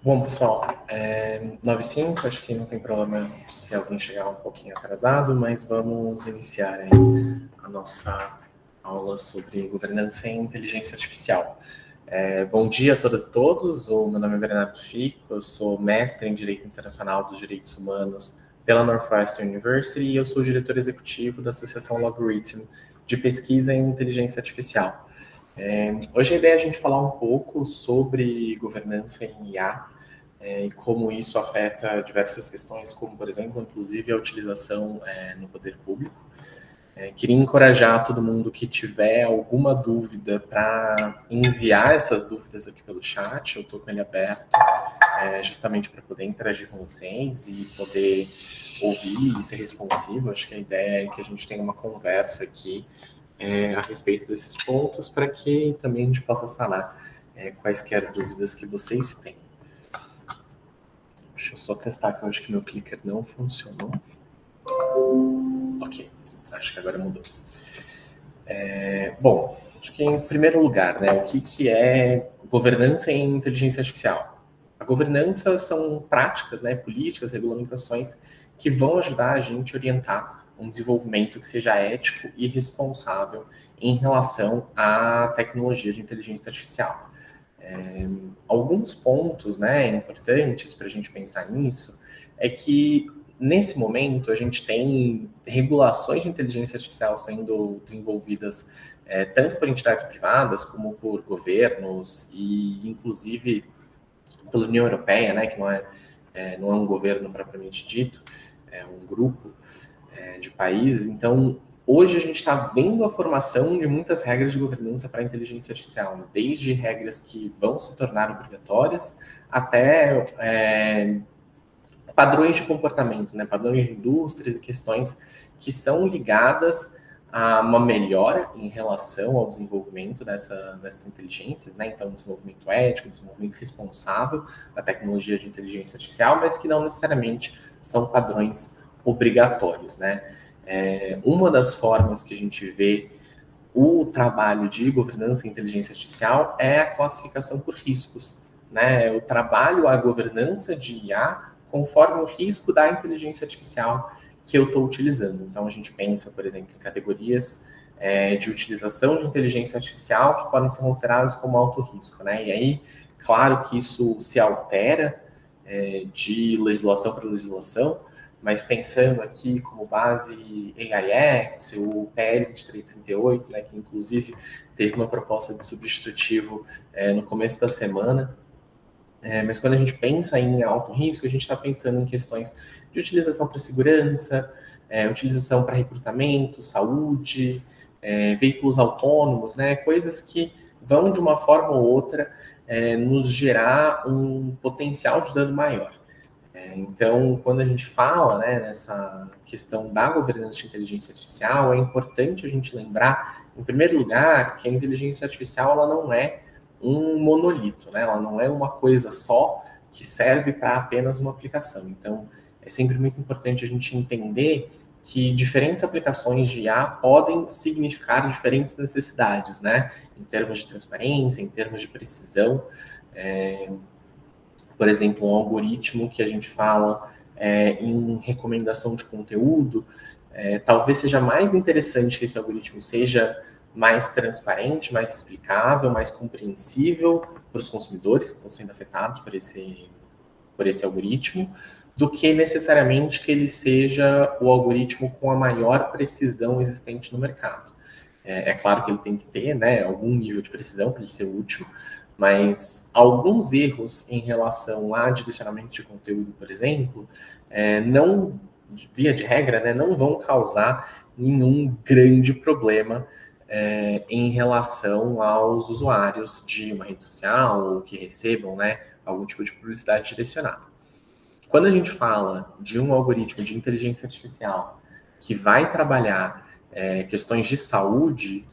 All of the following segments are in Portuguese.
Bom, pessoal, 9:05, acho que não tem problema se alguém chegar um pouquinho atrasado, mas vamos iniciar aí a nossa aula sobre governança e inteligência artificial. Bom dia a todas e todos, o meu nome é Bernardo Fico, eu sou mestre em Direito Internacional dos Direitos Humanos pela Northwestern University e eu sou diretor executivo da Associação Logarithm de Pesquisa em Inteligência Artificial. Hoje a ideia é a gente falar um pouco sobre governança em IA, e como isso afeta diversas questões, como, por exemplo, inclusive a utilização no poder público. Queria encorajar todo mundo que tiver alguma dúvida para enviar essas dúvidas aqui pelo chat, eu estou com ele aberto, justamente para poder interagir com vocês e poder ouvir e ser responsivo. Acho que a ideia é que a gente tenha uma conversa aqui a respeito desses pontos, para que também a gente possa sanar quaisquer dúvidas que vocês têm. Deixa eu só testar, que eu acho que meu clicker não funcionou. Ok, acho que agora mudou. Bom, acho que em primeiro lugar, né, o que é governança em inteligência artificial? A governança são práticas, né, políticas, regulamentações que vão ajudar a gente a orientar um desenvolvimento que seja ético e responsável em relação à tecnologia de inteligência artificial. Alguns pontos, né, importantes para a gente pensar nisso é que nesse momento a gente tem regulações de inteligência artificial sendo desenvolvidas tanto por entidades privadas como por governos e inclusive pela União Europeia, né, que não é um governo propriamente dito, é um grupo de países. Então, hoje a gente está vendo a formação de muitas regras de governança para a inteligência artificial, né? Desde regras que vão se tornar obrigatórias até padrões de comportamento, né? Padrões de indústrias e questões que são ligadas a uma melhora em relação ao desenvolvimento dessas inteligências, né? Então, desenvolvimento ético, desenvolvimento responsável da tecnologia de inteligência artificial, mas que não necessariamente são padrões obrigatórios, né? Uma das formas que a gente vê o trabalho de governança e inteligência artificial é a classificação por riscos, né? O trabalho, a governança de IA conforme o risco da inteligência artificial que eu estou utilizando. Então, a gente pensa, por exemplo, em categorias de utilização de inteligência artificial que podem ser consideradas como alto risco, né? E aí, claro que isso se altera de legislação para legislação, mas pensando aqui como base AI Act, o PL 2338, né, que inclusive teve uma proposta de substitutivo no começo da semana. Mas quando a gente pensa em alto risco, a gente está pensando em questões de utilização para segurança, utilização para recrutamento, saúde, veículos autônomos, né, coisas que vão de uma forma ou outra nos gerar um potencial de dano maior. Então, quando a gente fala, né, nessa questão da governança de inteligência artificial, é importante a gente lembrar, em primeiro lugar, que a inteligência artificial ela não é um monolito, né? Ela não é uma coisa só que serve para apenas uma aplicação. Então, é sempre muito importante a gente entender que diferentes aplicações de IA podem significar diferentes necessidades, né? Em termos de transparência, em termos de precisão. Por exemplo, um algoritmo que a gente fala em recomendação de conteúdo, talvez seja mais interessante que esse algoritmo seja mais transparente, mais explicável, mais compreensível para os consumidores que estão sendo afetados por esse algoritmo, do que necessariamente que ele seja o algoritmo com a maior precisão existente no mercado. É claro que ele tem que ter, né, algum nível de precisão para ele ser útil, mas alguns erros em relação a direcionamento de conteúdo, por exemplo, não, via de regra, né, não vão causar nenhum grande problema em relação aos usuários de uma rede social ou que recebam, né, algum tipo de publicidade direcionada. Quando a gente fala de um algoritmo de inteligência artificial que vai trabalhar questões de saúde,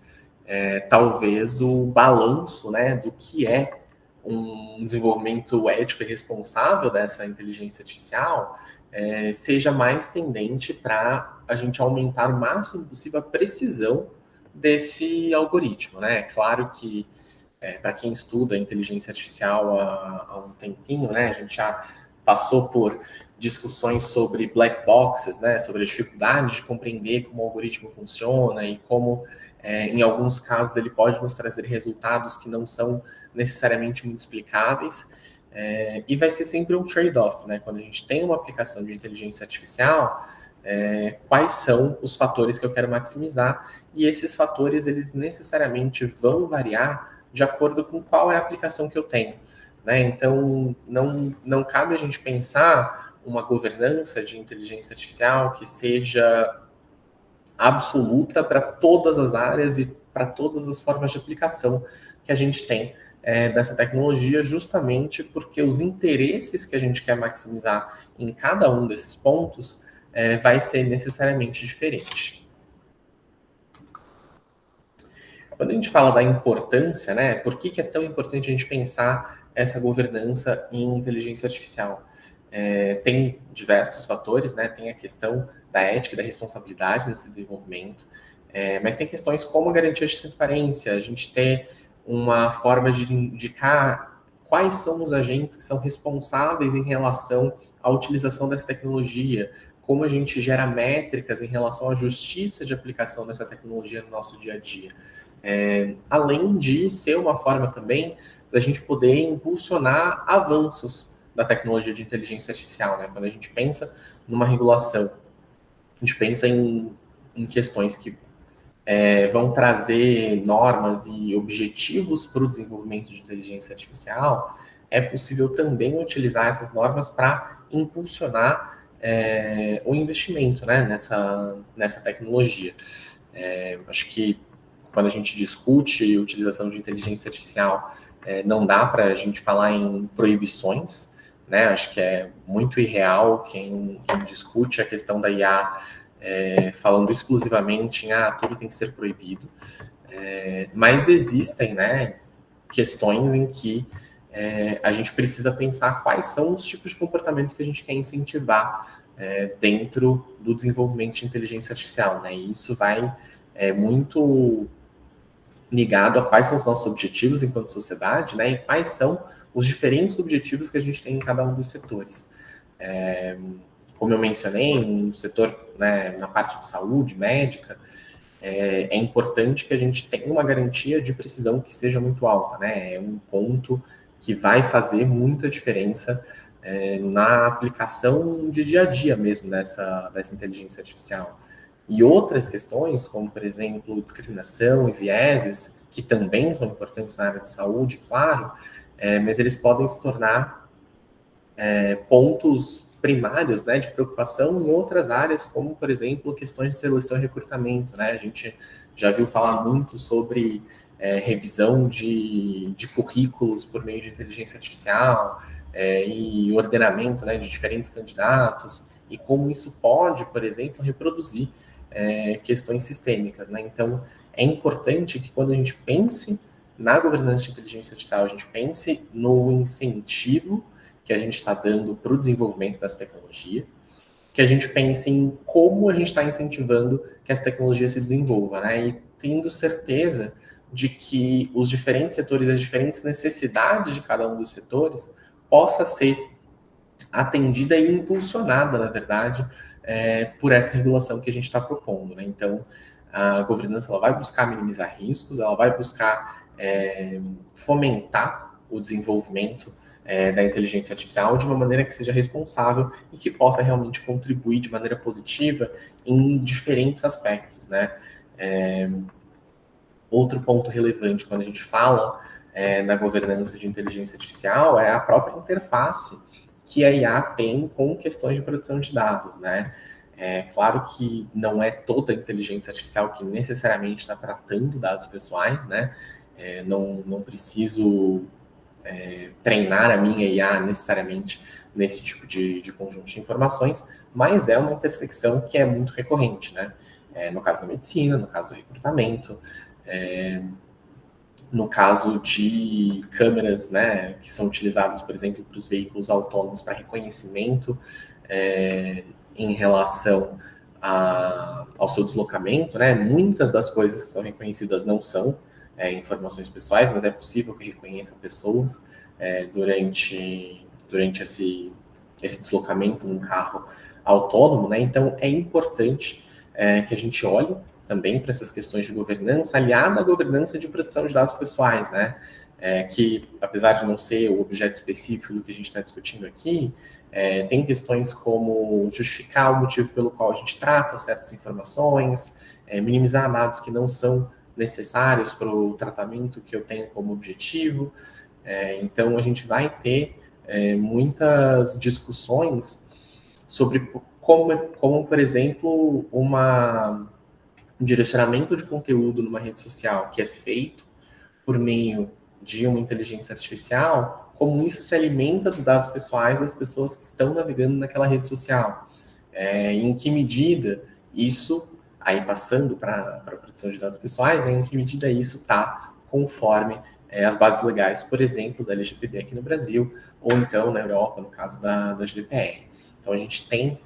talvez o balanço, né, do que é um desenvolvimento ético e responsável dessa inteligência artificial seja mais tendente para a gente aumentar o máximo possível a precisão desse algoritmo, né? É claro que para quem estuda inteligência artificial há um tempinho, né, a gente já passou por discussões sobre black boxes, né, sobre a dificuldade de compreender como o algoritmo funciona e como, em alguns casos, ele pode nos trazer resultados que não são necessariamente muito explicáveis. E vai ser sempre um trade-off, né? Quando a gente tem uma aplicação de inteligência artificial, quais são os fatores que eu quero maximizar? E esses fatores, eles necessariamente vão variar de acordo com qual é a aplicação que eu tenho, né? Então, não cabe a gente pensar uma governança de inteligência artificial que seja absoluta para todas as áreas e para todas as formas de aplicação que a gente tem dessa tecnologia, justamente porque os interesses que a gente quer maximizar em cada um desses pontos vai ser necessariamente diferente. Quando a gente fala da importância, né, por que é tão importante a gente pensar essa governança em inteligência artificial? Tem diversos fatores, né, tem a questão da ética e da responsabilidade nesse desenvolvimento, mas tem questões como a garantia de transparência, a gente ter uma forma de indicar quais são os agentes que são responsáveis em relação à utilização dessa tecnologia, como a gente gera métricas em relação à justiça de aplicação dessa tecnologia no nosso dia a dia. Além de ser uma forma também da gente poder impulsionar avanços da tecnologia de inteligência artificial, né? Quando a gente pensa numa regulação, a gente pensa em questões que vão trazer normas e objetivos para o desenvolvimento de inteligência artificial, é possível também utilizar essas normas para impulsionar o investimento, né, nessa tecnologia. Acho que quando a gente discute a utilização de inteligência artificial, não dá para a gente falar em proibições, né? Acho que é muito irreal quem discute a questão da IA falando exclusivamente em tudo tem que ser proibido. Mas existem, né, questões em que a gente precisa pensar quais são os tipos de comportamento que a gente quer incentivar dentro do desenvolvimento de inteligência artificial, né? E isso vai muito ligado a quais são os nossos objetivos enquanto sociedade, né? E quais são os diferentes objetivos que a gente tem em cada um dos setores. Como eu mencionei, no setor, né, na parte de saúde, médica, é importante que a gente tenha uma garantia de precisão que seja muito alta, né? É um ponto que vai fazer muita diferença na aplicação de dia a dia mesmo dessa inteligência artificial. E outras questões, como, por exemplo, discriminação e vieses, que também são importantes na área de saúde, claro, mas eles podem se tornar pontos primários, né, de preocupação em outras áreas, como, por exemplo, questões de seleção e recrutamento, né? A gente já viu falar muito sobre revisão de currículos por meio de inteligência artificial e ordenamento, né, de diferentes candidatos, e como isso pode, por exemplo, reproduzir questões sistêmicas, né? Então, é importante que quando a gente pense na governança de inteligência artificial, a gente pense no incentivo que a gente está dando para o desenvolvimento dessa tecnologia, que a gente pense em como a gente está incentivando que essa tecnologia se desenvolva, né? E tendo certeza de que os diferentes setores, as diferentes necessidades de cada um dos setores, possa ser atendida e impulsionada, na verdade, por essa regulação que a gente está propondo, né? Então, a governança ela vai buscar minimizar riscos, ela vai buscar fomentar o desenvolvimento da inteligência artificial de uma maneira que seja responsável e que possa realmente contribuir de maneira positiva em diferentes aspectos, né? Outro ponto relevante quando a gente fala na governança de inteligência artificial é a própria interface que a IA tem com questões de produção de dados, né? É claro que não é toda a inteligência artificial que necessariamente está tratando dados pessoais, né? Não preciso treinar a minha IA necessariamente nesse tipo de conjunto de informações, mas é uma intersecção que é muito recorrente, né? No caso da medicina, no caso do recrutamento, no caso de câmeras, né, que são utilizadas, por exemplo, para os veículos autônomos para reconhecimento em relação ao seu deslocamento, né? Muitas das coisas que são reconhecidas não são informações pessoais, mas é possível que reconheça pessoas durante esse deslocamento num carro autônomo, né? Então, é importante que a gente olhe também para essas questões de governança, aliada à governança de proteção de dados pessoais, né? Que, apesar de não ser o objeto específico do que a gente está discutindo aqui, tem questões como justificar o motivo pelo qual a gente trata certas informações, minimizar dados que não são necessários para o tratamento que eu tenho como objetivo. Então, a gente vai ter muitas discussões sobre como, por exemplo, um direcionamento de conteúdo numa rede social que é feito por meio de uma inteligência artificial, como isso se alimenta dos dados pessoais das pessoas que estão navegando naquela rede social. Em que medida isso, aí passando para a proteção de dados pessoais, né, em que medida isso está conforme as bases legais, por exemplo, da LGPD aqui no Brasil, ou então na Europa, no caso da GDPR. Então, a gente tem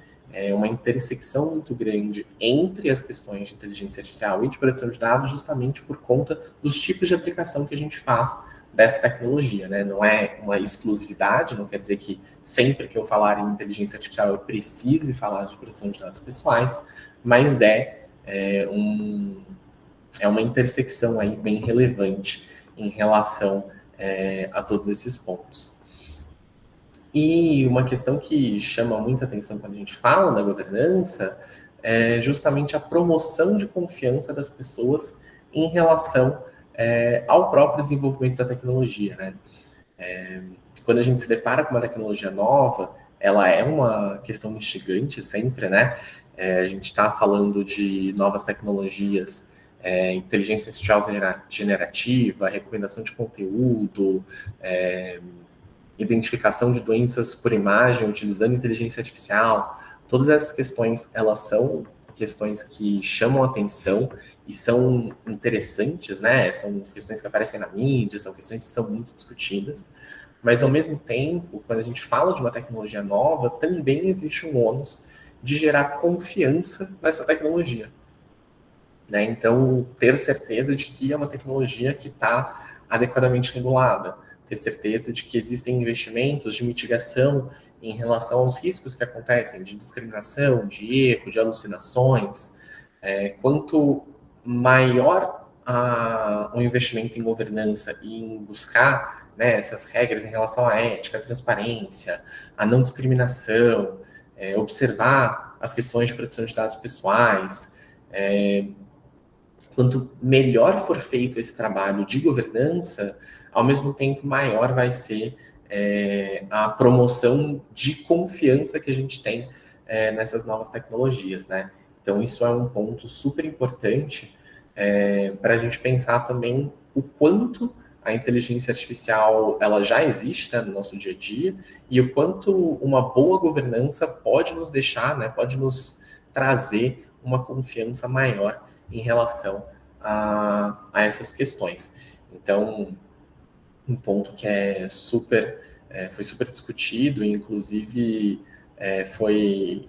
uma intersecção muito grande entre as questões de inteligência artificial e de proteção de dados, justamente por conta dos tipos de aplicação que a gente faz dessa tecnologia, né? Não é uma exclusividade, não quer dizer que sempre que eu falar em inteligência artificial eu precise falar de proteção de dados pessoais, mas uma intersecção aí bem relevante em relação a todos esses pontos. E uma questão que chama muita atenção quando a gente fala da governança é justamente a promoção de confiança das pessoas em relação ao próprio desenvolvimento da tecnologia, né? Quando a gente se depara com uma tecnologia nova, ela é uma questão instigante sempre, né? A gente está falando de novas tecnologias, inteligência artificial generativa, recomendação de conteúdo, identificação de doenças por imagem utilizando inteligência artificial. Todas essas questões, elas são questões que chamam atenção e são interessantes, né? São questões que aparecem na mídia, são questões que são muito discutidas, mas ao mesmo tempo, quando a gente fala de uma tecnologia nova, também existe um ônus de gerar confiança nessa tecnologia, né? Então, ter certeza de que é uma tecnologia que está adequadamente regulada, ter certeza de que existem investimentos de mitigação em relação aos riscos que acontecem de discriminação, de erro, de alucinações. Quanto maior o investimento em governança e em buscar, né, essas regras em relação à ética, à transparência, à não discriminação, observar as questões de proteção de dados pessoais, quanto melhor for feito esse trabalho de governança, ao mesmo tempo maior vai ser a promoção de confiança que a gente tem nessas novas tecnologias, né? Então, isso é um ponto super importante para a gente pensar também o quanto a inteligência artificial ela já existe, né, no nosso dia a dia e o quanto uma boa governança pode nos deixar, né, pode nos trazer uma confiança maior em relação a essas questões. Então, um ponto que foi super discutido, inclusive foi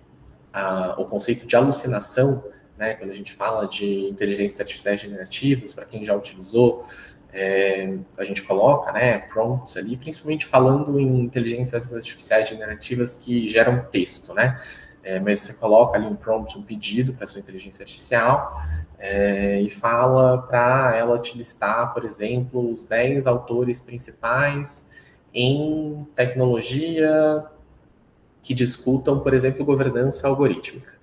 o conceito de alucinação, né, quando a gente fala de inteligências artificiais generativas, para quem já utilizou, a gente coloca, né, prompts ali, principalmente falando em inteligências artificiais generativas que geram texto, né? Mas você coloca ali um prompt, um pedido para sua inteligência artificial e fala para ela te listar, por exemplo, os 10 autores principais em tecnologia que discutam, por exemplo, governança algorítmica.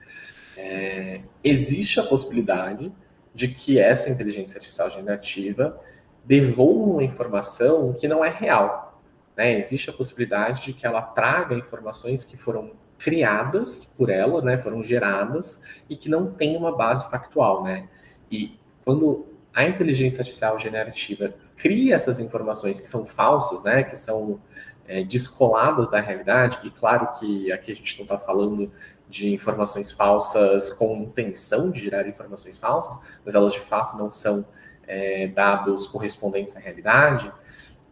Existe a possibilidade de que essa inteligência artificial generativa devolva uma informação que não é real, né? Existe a possibilidade de que ela traga informações que foram criadas por ela, né? Foram geradas e que não têm uma base factual, né? E quando a inteligência artificial generativa cria essas informações que são falsas, né? Que são descoladas da realidade, e claro que aqui a gente não está falando de informações falsas com intenção de gerar informações falsas, mas elas de fato não são dados correspondentes à realidade,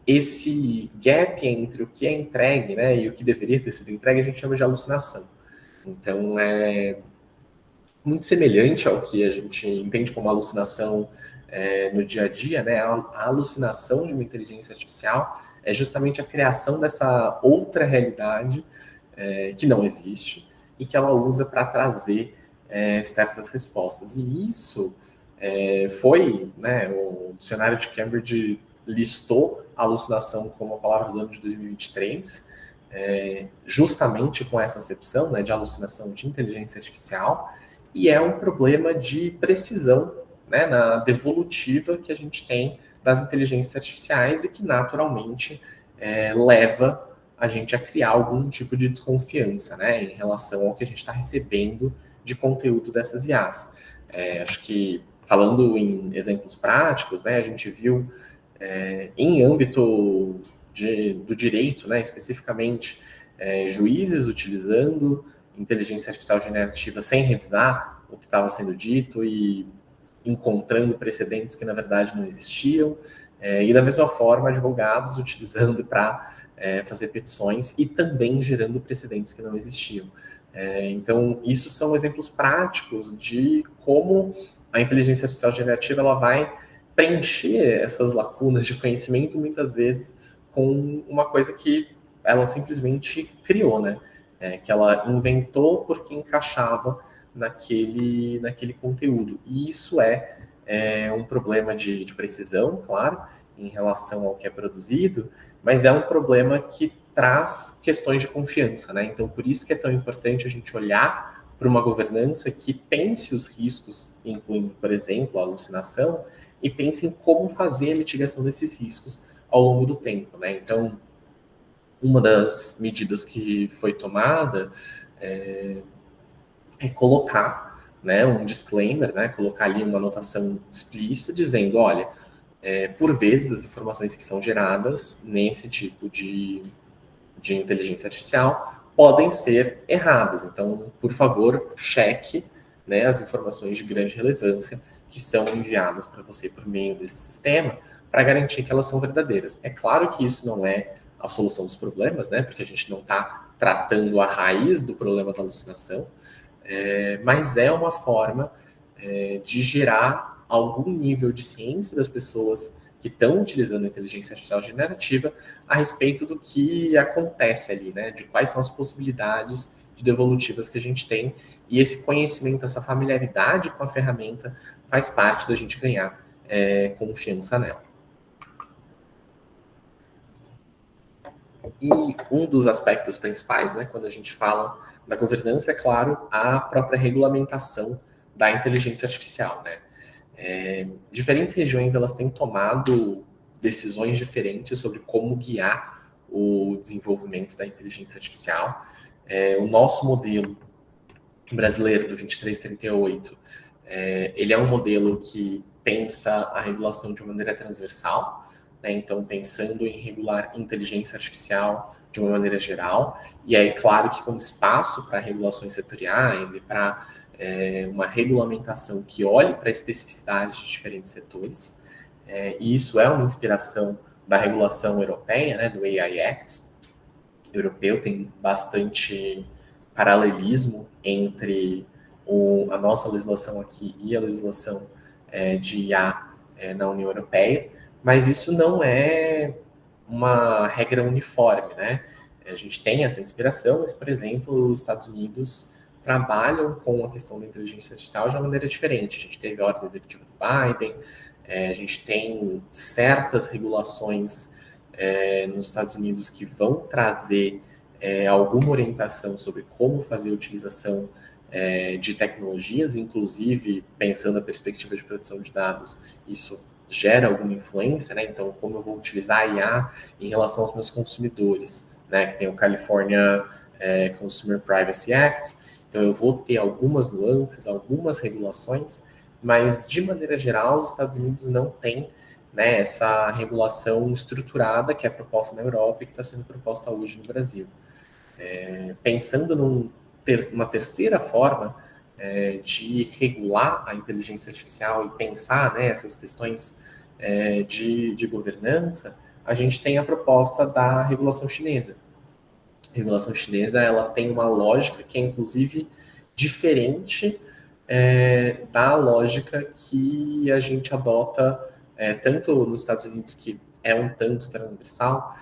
esse gap entre o que é entregue, né, e o que deveria ter sido entregue, a gente chama de alucinação. Então, é muito semelhante ao que a gente entende como alucinação no dia a dia, né, a alucinação de uma inteligência artificial é justamente a criação dessa outra realidade que não existe e que ela usa para trazer certas respostas. E isso foi, né, o dicionário de Cambridge listou a alucinação como a palavra do ano de 2023, justamente com essa acepção, né, de alucinação de inteligência artificial, e é um problema de precisão, né, na devolutiva que a gente tem das inteligências artificiais e que naturalmente leva a gente a criar algum tipo de desconfiança, né, em relação ao que a gente está recebendo de conteúdo dessas IAs. Acho que, falando em exemplos práticos, né, a gente viu em âmbito do direito, né, especificamente, juízes utilizando inteligência artificial generativa sem revisar o que estava sendo dito e encontrando precedentes que, na verdade, não existiam. E, da mesma forma, advogados utilizando para fazer petições e também gerando precedentes que não existiam. Então, isso são exemplos práticos de como a inteligência artificial generativa ela vai preencher essas lacunas de conhecimento, muitas vezes, com uma coisa que ela simplesmente criou, né? Que ela inventou porque encaixava naquele conteúdo. E isso um problema de precisão, claro, em relação ao que é produzido, mas é um problema que traz questões de confiança, né? Então, por isso que é tão importante a gente olhar para uma governança que pense os riscos, incluindo, por exemplo, a alucinação, e pense em como fazer a mitigação desses riscos ao longo do tempo, né? Então, uma das medidas que foi tomada colocar, né, um disclaimer, né, colocar ali uma anotação explícita dizendo, olha, por vezes as informações que são geradas nesse tipo de inteligência artificial podem ser erradas. Então, por favor, cheque, né, as informações de grande relevância que são enviadas para você por meio desse sistema para garantir que elas são verdadeiras. É claro que isso não é a solução dos problemas, né, porque a gente não está tratando a raiz do problema da alucinação, mas é uma forma de gerar algum nível de ciência das pessoas que estão utilizando a inteligência artificial generativa a respeito do que acontece ali, né? De quais são as possibilidades de devolutivas que a gente tem. E esse conhecimento, essa familiaridade com a ferramenta faz parte da gente ganhar confiança nela. E um dos aspectos principais, né, quando a gente fala da governança, é claro, a própria regulamentação da inteligência artificial, né? Diferentes regiões elas têm tomado decisões diferentes sobre como guiar o desenvolvimento da inteligência artificial. O nosso modelo brasileiro do 2338, ele é um modelo que pensa a regulação de uma maneira transversal, né? Então pensando em regular inteligência artificial de uma maneira geral, e aí claro que com espaço para regulações setoriais e para uma regulamentação que olhe para especificidades de diferentes setores. E isso é uma inspiração da regulação europeia, né, do AI Act europeu, tem bastante paralelismo entre a nossa legislação aqui e a legislação de IA na União Europeia, mas isso não é uma regra uniforme, né? A gente tem essa inspiração, mas, por exemplo, os Estados Unidos trabalham com a questão da inteligência artificial de uma maneira diferente. A gente teve a ordem executiva do Biden, a gente tem certas regulações nos Estados Unidos que vão trazer alguma orientação sobre como fazer a utilização de tecnologias, inclusive pensando a perspectiva de proteção de dados, isso gera alguma influência, né? Então, como eu vou utilizar a IA em relação aos meus consumidores, né? Que tem o California Consumer Privacy Act. Então, eu vou ter algumas nuances, algumas regulações, mas, de maneira geral, os Estados Unidos não têm, né, essa regulação estruturada que é proposta na Europa e que está sendo proposta hoje no Brasil. Pensando numa terceira forma de regular a inteligência artificial e pensar, né, essas questões de governança, a gente tem a proposta da regulação chinesa. A regulação chinesa ela tem uma lógica que é, inclusive, diferente da lógica que a gente adota tanto nos Estados Unidos, que é um tanto transversal,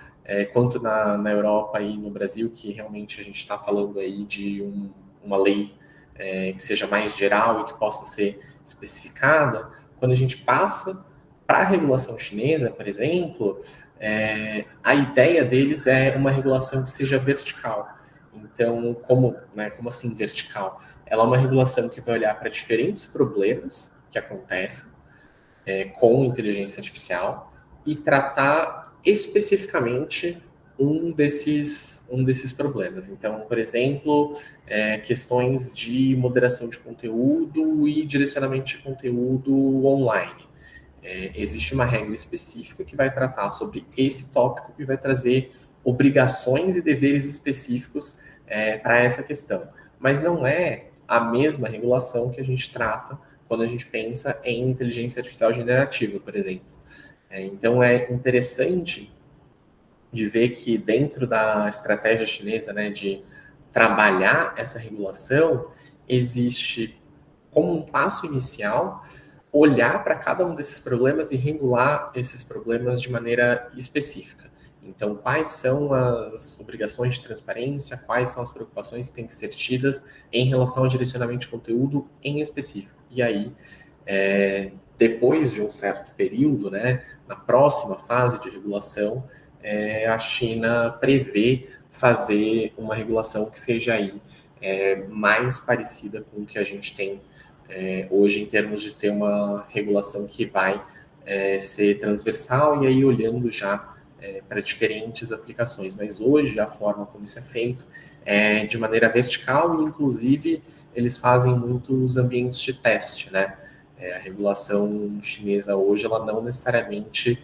quanto na Europa e no Brasil, que realmente a gente está falando aí de uma lei que seja mais geral e que possa ser especificada. Quando a gente passa para a regulação chinesa, por exemplo, a ideia deles é uma regulação que seja vertical. Então, como assim vertical? Ela é uma regulação que vai olhar para diferentes problemas que acontecem com inteligência artificial e tratar especificamente um desses problemas. Então, por exemplo, questões de moderação de conteúdo e direcionamento de conteúdo online. Existe uma regra específica que vai tratar sobre esse tópico e vai trazer obrigações e deveres específicos para essa questão. Mas não é a mesma regulação que a gente trata quando a gente pensa em inteligência artificial generativa, por exemplo. Então é interessante de ver que dentro da estratégia chinesa, né, de trabalhar essa regulação, existe como um passo inicial olhar para cada um desses problemas e regular esses problemas de maneira específica. Então, quais são as obrigações de transparência, quais são as preocupações que têm que ser tidas em relação ao direcionamento de conteúdo em específico. E aí, depois de um certo período, né, na próxima fase de regulação, a China prevê fazer uma regulação que seja aí mais parecida com o que a gente tem hoje, em termos de ser uma regulação que vai ser transversal e aí olhando já para diferentes aplicações. Mas hoje a forma como isso é feito é de maneira vertical e, inclusive, eles fazem muitos ambientes de teste, né? A regulação chinesa hoje, ela não necessariamente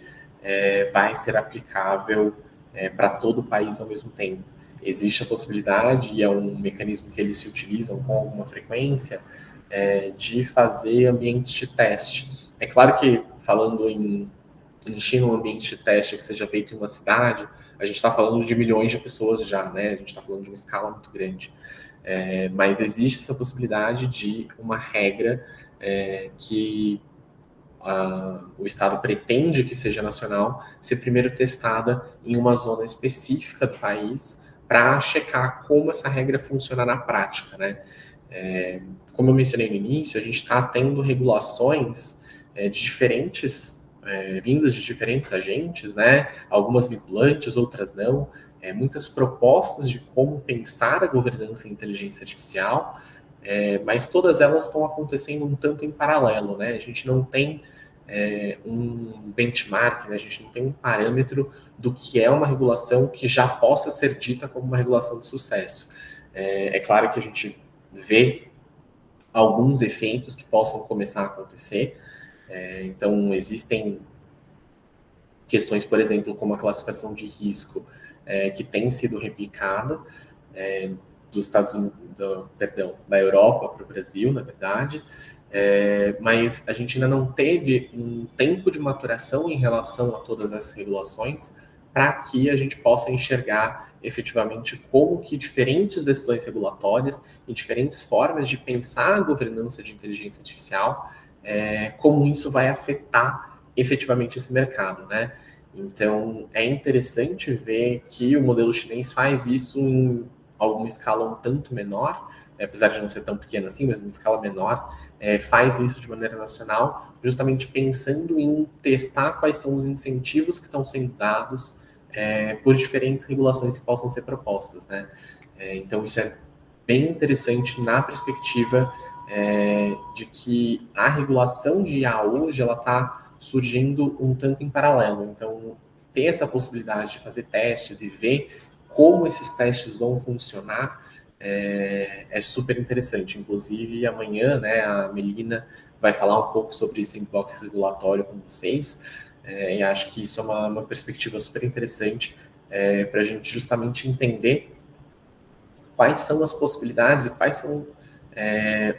vai ser aplicável para todo o país ao mesmo tempo. Existe a possibilidade, e é um mecanismo que eles se utilizam com alguma frequência, de fazer ambientes de teste. É claro que, falando em China, um ambiente de teste que seja feito em uma cidade, a gente está falando de milhões de pessoas já, né? A gente está falando de uma escala muito grande. Mas existe essa possibilidade de uma regra que o Estado pretende que seja nacional, ser primeiro testada em uma zona específica do país para checar como essa regra funciona na prática, né? Como eu mencionei no início, a gente está tendo regulações de diferentes, vindas de diferentes agentes, né? Algumas vinculantes, outras não. Muitas propostas de como pensar a governança em inteligência artificial, mas todas elas estão acontecendo um tanto em paralelo, né? A gente não tem um benchmark, né? A gente não tem um parâmetro do que é uma regulação que já possa ser dita como uma regulação de sucesso. É claro que a gente vê alguns efeitos que possam começar a acontecer. Então, existem questões, por exemplo, como a classificação de risco, que tem sido replicada dos Estados Unidos, da Europa para o Brasil, na verdade, mas a gente ainda não teve um tempo de maturação em relação a todas essas regulações para que a gente possa enxergar efetivamente como que diferentes decisões regulatórias e diferentes formas de pensar a governança de inteligência artificial, como isso vai afetar efetivamente esse mercado, né? Então, é interessante ver que o modelo chinês faz isso em alguma escala um tanto menor, apesar de não ser tão pequena assim, mas uma escala menor, faz isso de maneira nacional, justamente pensando em testar quais são os incentivos que estão sendo dados por diferentes regulações que possam ser propostas, né? Então, isso é bem interessante na perspectiva de que a regulação de IA hoje ela está surgindo um tanto em paralelo. Então, ter essa possibilidade de fazer testes e ver como esses testes vão funcionar super interessante. Inclusive, amanhã, né, a Melina vai falar um pouco sobre esse sandbox regulatório com vocês, e acho que isso é uma perspectiva super interessante para a gente justamente entender quais são as possibilidades e quais são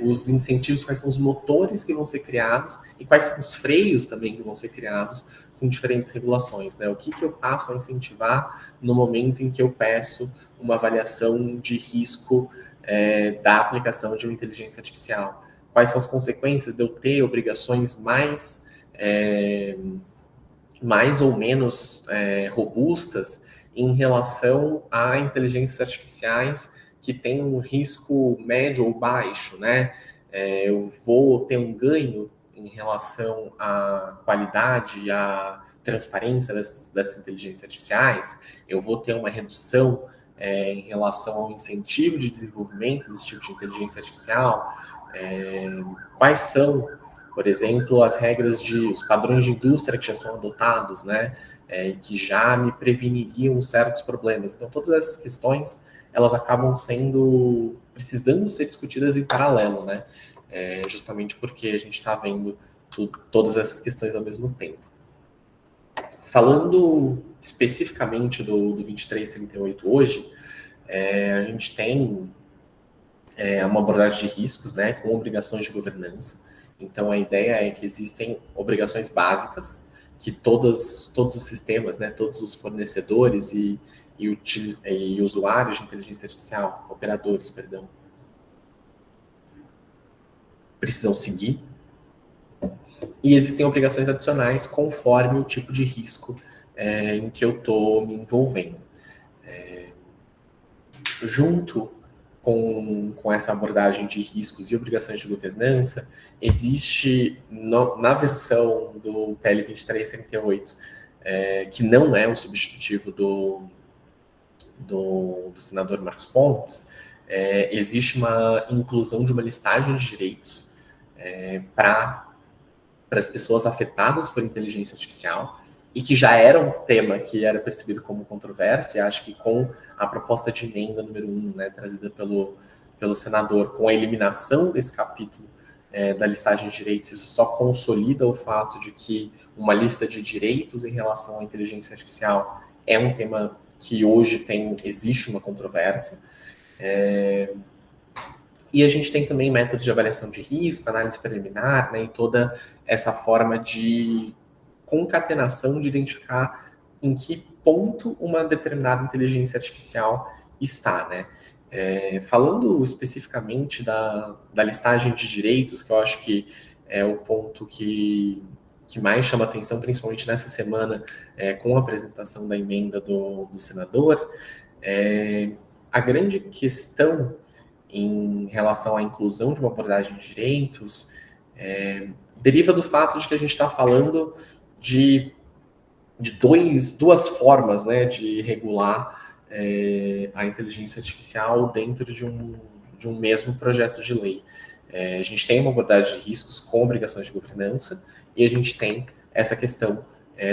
os incentivos, quais são os motores que vão ser criados e quais são os freios também que vão ser criados com diferentes regulações, né? O que eu passo a incentivar no momento em que eu peço uma avaliação de risco da aplicação de uma inteligência artificial? quais são as consequências de eu ter obrigações mais ou menos robustas em relação a inteligências artificiais que têm um risco médio ou baixo, né? Eu vou ter um ganho em relação à qualidade e à transparência dessas inteligências artificiais, eu vou ter uma redução em relação ao incentivo de desenvolvimento desse tipo de inteligência artificial, quais são, por exemplo, as regras os padrões de indústria que já são adotados, né, que já me preveniriam certos problemas. Então, todas essas questões, elas acabam precisando ser discutidas em paralelo, né, justamente porque a gente está vendo todas essas questões ao mesmo tempo. Falando especificamente do 2338 hoje, a gente tem uma abordagem de riscos, né, com obrigações de governança. Então, a ideia é que existem obrigações básicas que todos os sistemas, né, todos os fornecedores e usuários de inteligência artificial, operadores, perdão, precisam seguir. E existem obrigações adicionais conforme o tipo de risco em que eu estou me envolvendo. Junto com essa abordagem de riscos e obrigações de governança, existe na versão do PL 2338, que não é um substitutivo do senador Marcos Pontes, existe uma inclusão de uma listagem de direitos para as pessoas afetadas por inteligência artificial, e que já era um tema que era percebido como controverso, e acho que com a proposta de emenda número 1, né, trazida pelo senador, com a eliminação desse capítulo da listagem de direitos, isso só consolida o fato de que uma lista de direitos em relação à inteligência artificial é um tema que hoje existe uma controvérsia. E a gente tem também métodos de avaliação de risco, análise preliminar, né, e toda essa forma de concatenação de identificar em que ponto uma determinada inteligência artificial está, né? Falando especificamente da listagem de direitos, que eu acho que é o ponto que mais chama atenção, principalmente nessa semana, com a apresentação da emenda do senador, a grande questão em relação à inclusão de uma abordagem de direitos deriva do fato de que a gente está falando de duas formas, né, de regular a inteligência artificial dentro de um mesmo projeto de lei. A gente tem uma abordagem de riscos com obrigações de governança e a gente tem essa questão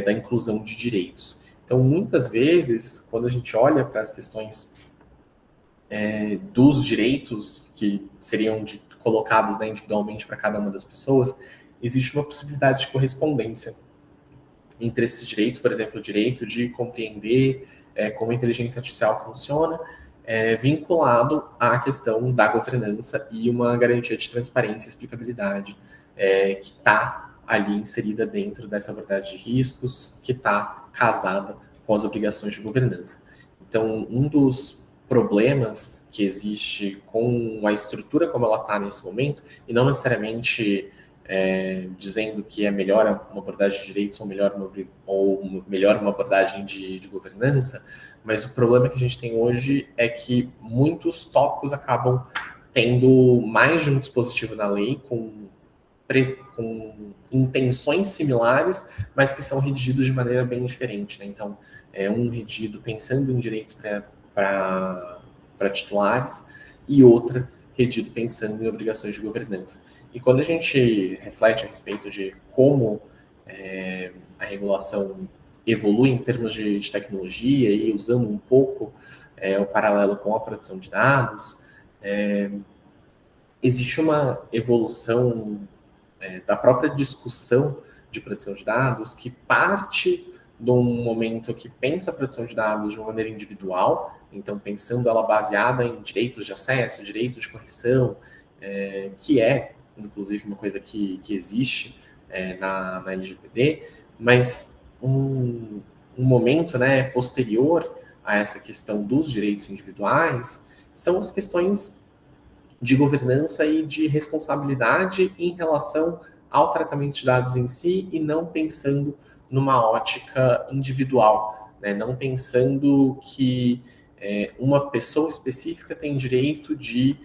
da inclusão de direitos. Então, muitas vezes, quando a gente olha para as questões dos direitos que seriam colocados, né, individualmente para cada uma das pessoas, existe uma possibilidade de correspondência entre esses direitos, por exemplo, o direito de compreender como a inteligência artificial funciona, vinculado à questão da governança e uma garantia de transparência e explicabilidade que está ali inserida dentro dessa abordagem de riscos, que está casada com as obrigações de governança. Então, um dos problemas que existe com a estrutura como ela está nesse momento, e não necessariamente dizendo que é melhor uma abordagem de direitos ou melhor uma abordagem de governança, mas o problema que a gente tem hoje é que muitos tópicos acabam tendo mais de um dispositivo na lei com intenções similares, mas que são redigidos de maneira bem diferente, né? Então, um redigido pensando em direitos para titulares e outra redigido pensando em obrigações de governança. E quando a gente reflete a respeito de como a regulação evolui em termos de tecnologia e usando um pouco o paralelo com a proteção de dados, existe uma evolução da própria discussão de proteção de dados que parte de um momento que pensa a proteção de dados de uma maneira individual, então pensando ela baseada em direitos de acesso, direitos de correção, que é, inclusive, uma coisa que existe na LGPD, mas um momento, né, posterior a essa questão dos direitos individuais são as questões de governança e de responsabilidade em relação ao tratamento de dados em si e não pensando numa ótica individual, né? Não pensando que uma pessoa específica tem direito de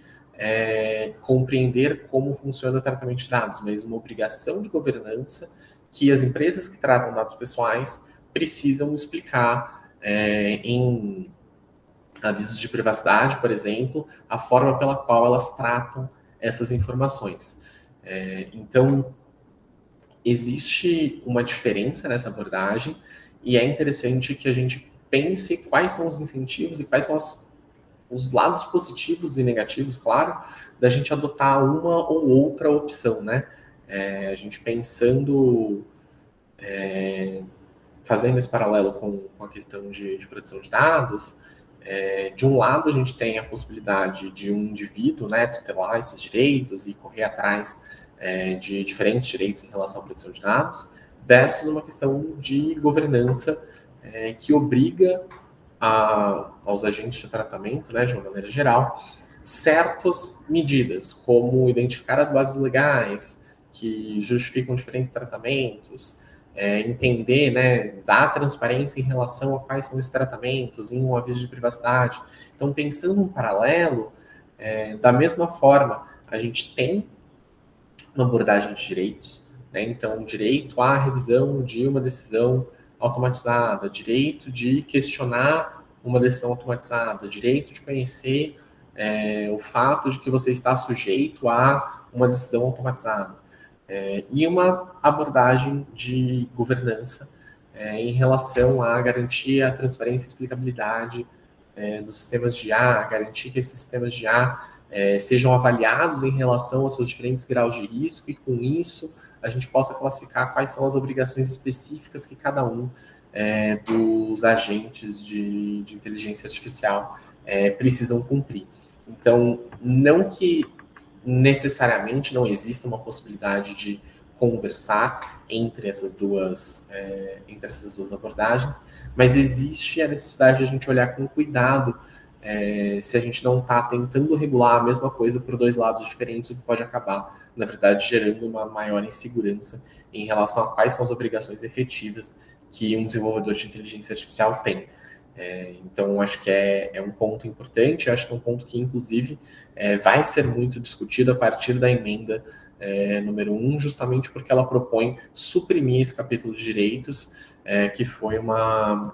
compreender como funciona o tratamento de dados, mas uma obrigação de governança que as empresas que tratam dados pessoais precisam explicar em avisos de privacidade, por exemplo, a forma pela qual elas tratam essas informações. Então, existe uma diferença nessa abordagem e é interessante que a gente pense quais são os incentivos e quais são os lados positivos e negativos, claro, da gente adotar uma ou outra opção, né? A gente pensando, fazendo esse paralelo com a questão de proteção de dados, de um lado a gente tem a possibilidade de um indivíduo, né, tutelar esses direitos e correr atrás de diferentes direitos em relação à proteção de dados, versus uma questão de governança que obriga aos agentes de tratamento, né, de uma maneira geral, certas medidas, como identificar as bases legais que justificam diferentes tratamentos, entender, né, dar transparência em relação a quais são esses tratamentos, em um aviso de privacidade. Então, pensando um paralelo, da mesma forma, a gente tem uma abordagem de direitos, né? Então, direito à revisão de uma decisão automatizada, direito de questionar uma decisão automatizada, direito de conhecer o fato de que você está sujeito a uma decisão automatizada. E uma abordagem de governança em relação a garantir a transparência e explicabilidade dos sistemas de IA, garantir que esses sistemas de IA sejam avaliados em relação aos seus diferentes graus de risco e, com isso, a gente possa classificar quais são as obrigações específicas que cada um dos agentes de inteligência artificial precisam cumprir. Então, não que necessariamente não exista uma possibilidade de conversar entre essas duas abordagens, mas existe a necessidade de a gente olhar com cuidado se a gente não está tentando regular a mesma coisa por dois lados diferentes, o que pode acabar, na verdade, gerando uma maior insegurança em relação a quais são as obrigações efetivas que um desenvolvedor de inteligência artificial tem. Então, acho que é um ponto importante, acho que é um ponto que, inclusive, vai ser muito discutido a partir da emenda número 1, justamente porque ela propõe suprimir esse capítulo de direitos, que foi uma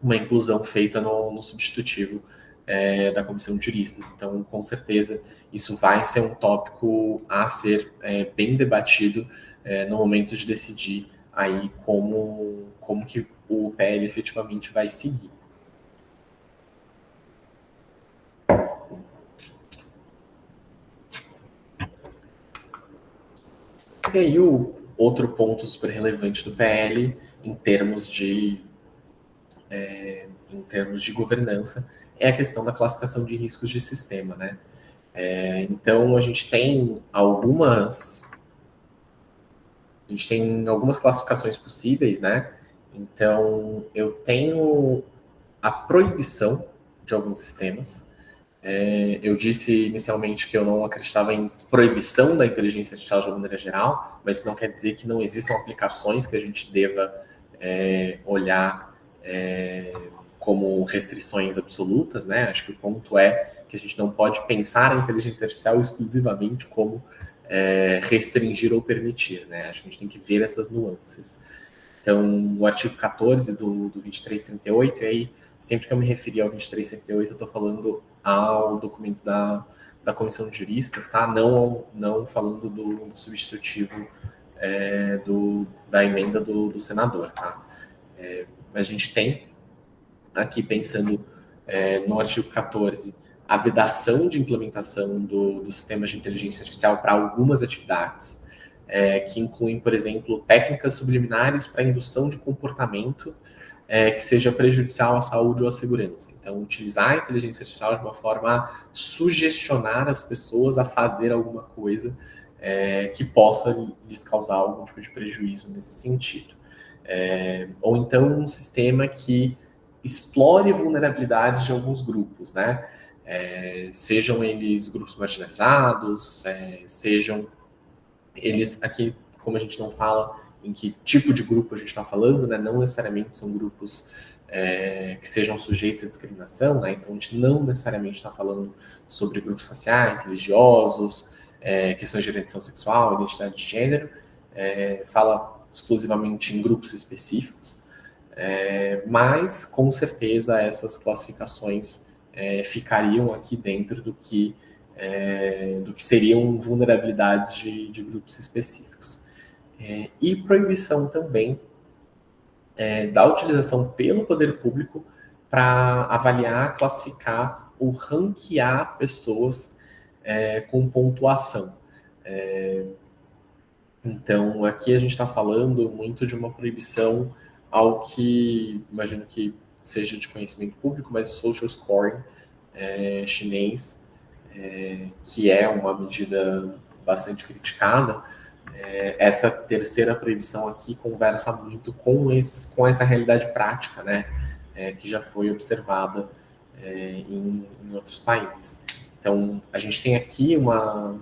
inclusão feita no substitutivo da comissão de juristas. Então, com certeza, isso vai ser um tópico a ser bem debatido no momento de decidir aí como que o PL efetivamente vai seguir. E aí o outro ponto super relevante do PL em termos de governança é a questão da classificação de riscos de sistema, né? Então a gente tem algumas classificações possíveis, né? Então eu tenho a proibição de alguns sistemas. Eu disse inicialmente que eu não acreditava em proibição da inteligência artificial de uma maneira geral, mas isso não quer dizer que não existam aplicações que a gente deva olhar como restrições absolutas, né? Acho que o ponto é que a gente não pode pensar a inteligência artificial exclusivamente como restringir ou permitir, né? Acho que a gente tem que ver essas nuances. Então, o artigo 14 do 2338, e aí, sempre que eu me referir ao 2338, eu estou falando ao documento da Comissão de Juristas, tá? Não falando do substitutivo da emenda do senador, tá? Mas a gente tem aqui, pensando no artigo 14, a vedação de implementação dos sistemas de inteligência artificial para algumas atividades, que incluem, por exemplo, técnicas subliminares para indução de comportamento que seja prejudicial à saúde ou à segurança. Então, utilizar a inteligência artificial de uma forma a sugestionar as pessoas a fazer alguma coisa que possa lhes causar algum tipo de prejuízo nesse sentido. Ou então um sistema que explore vulnerabilidades de alguns grupos, né? sejam eles grupos marginalizados, sejam eles, aqui, como a gente não fala em que tipo de grupo a gente está falando, né, não necessariamente são grupos que sejam sujeitos à discriminação, né, então a gente não necessariamente está falando sobre grupos raciais, religiosos, questões de orientação sexual, identidade de gênero, fala exclusivamente em grupos específicos, mas com certeza essas classificações ficariam aqui dentro do que seriam vulnerabilidades de grupos específicos. E proibição também da utilização pelo poder público para avaliar, classificar ou ranquear pessoas com pontuação. Então, aqui a gente está falando muito de uma proibição ao que, imagino que seja de conhecimento público, mas o social scoring chinês, que é uma medida bastante criticada, essa terceira proibição aqui conversa muito com essa realidade prática, né, que já foi observada em outros países. Então, a gente tem aqui uma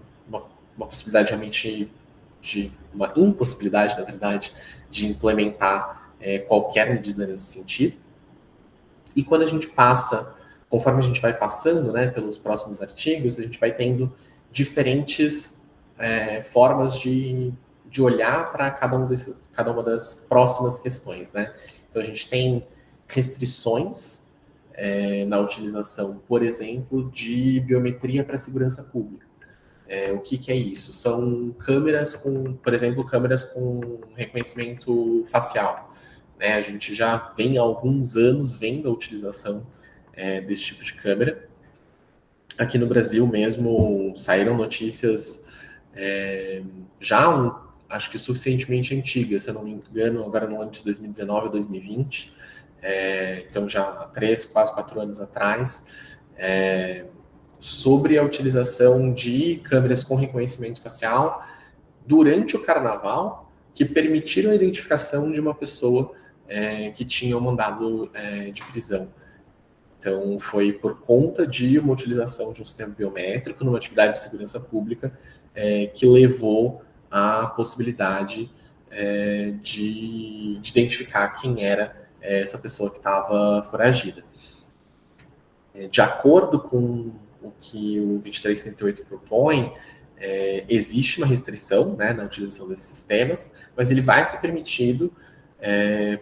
possibilidade realmente uma impossibilidade, na verdade, de implementar qualquer medida nesse sentido. E quando a gente passa, conforme a gente vai passando, né, pelos próximos artigos, a gente vai tendo diferentes formas de olhar para cada uma das próximas questões, né? Então a gente tem restrições na utilização, por exemplo, de biometria para segurança pública. O que é isso? São câmeras por exemplo, câmeras com reconhecimento facial. A gente já vem há alguns anos vendo a utilização desse tipo de câmera. Aqui no Brasil mesmo saíram notícias acho que suficientemente antigas, se eu não me engano, agora não lembro se 2019 ou 2020, então já há 3, quase 4 anos atrás, sobre a utilização de câmeras com reconhecimento facial durante o carnaval, que permitiram a identificação de uma pessoa que tinha um mandado de prisão. Então, foi por conta de uma utilização de um sistema biométrico numa atividade de segurança pública que levou à possibilidade de identificar quem era essa pessoa que estava foragida. De acordo com o que o 2368 propõe, existe uma restrição, né, na utilização desses sistemas, mas ele vai ser permitido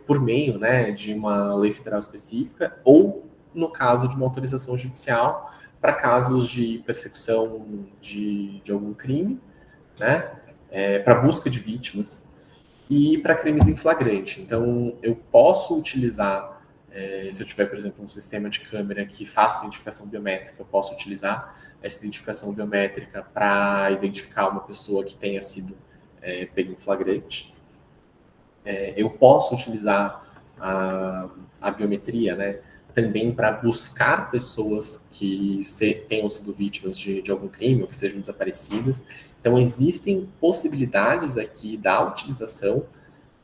por meio, né, de uma lei federal específica ou no caso de uma autorização judicial para casos de persecução de algum crime, né, para busca de vítimas e para crimes em flagrante. Então, eu posso utilizar, se eu tiver, por exemplo, um sistema de câmera que faça identificação biométrica, eu posso utilizar essa identificação biométrica para identificar uma pessoa que tenha sido pega em flagrante. Eu posso utilizar a biometria, né, também para buscar pessoas que tenham sido vítimas de algum crime ou que sejam desaparecidas. Então, existem possibilidades aqui da utilização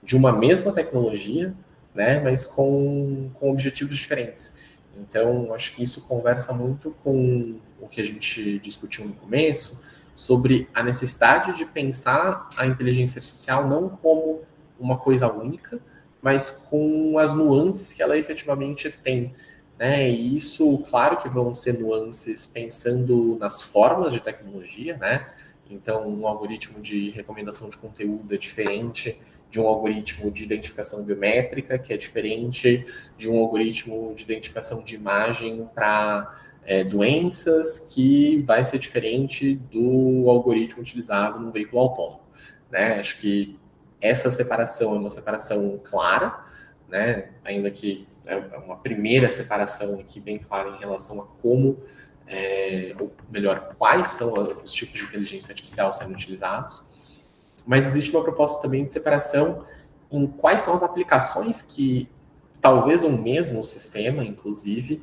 de uma mesma tecnologia, né, mas com objetivos diferentes. Então, acho que isso conversa muito com o que a gente discutiu no começo, sobre a necessidade de pensar a inteligência artificial não como uma coisa única, mas com as nuances que ela efetivamente tem. Né? E isso, claro que vão ser nuances pensando nas formas de tecnologia, né? Então, um algoritmo de recomendação de conteúdo é diferente de um algoritmo de identificação biométrica, que é diferente de um algoritmo de identificação de imagem para doenças, que vai ser diferente do algoritmo utilizado no veículo autônomo. Né? Acho que essa separação é uma separação clara, né? Ainda que é uma primeira separação aqui bem clara em relação a como, ou melhor, quais são os tipos de inteligência artificial sendo utilizados, mas existe uma proposta também de separação em quais são as aplicações que talvez um mesmo sistema, inclusive,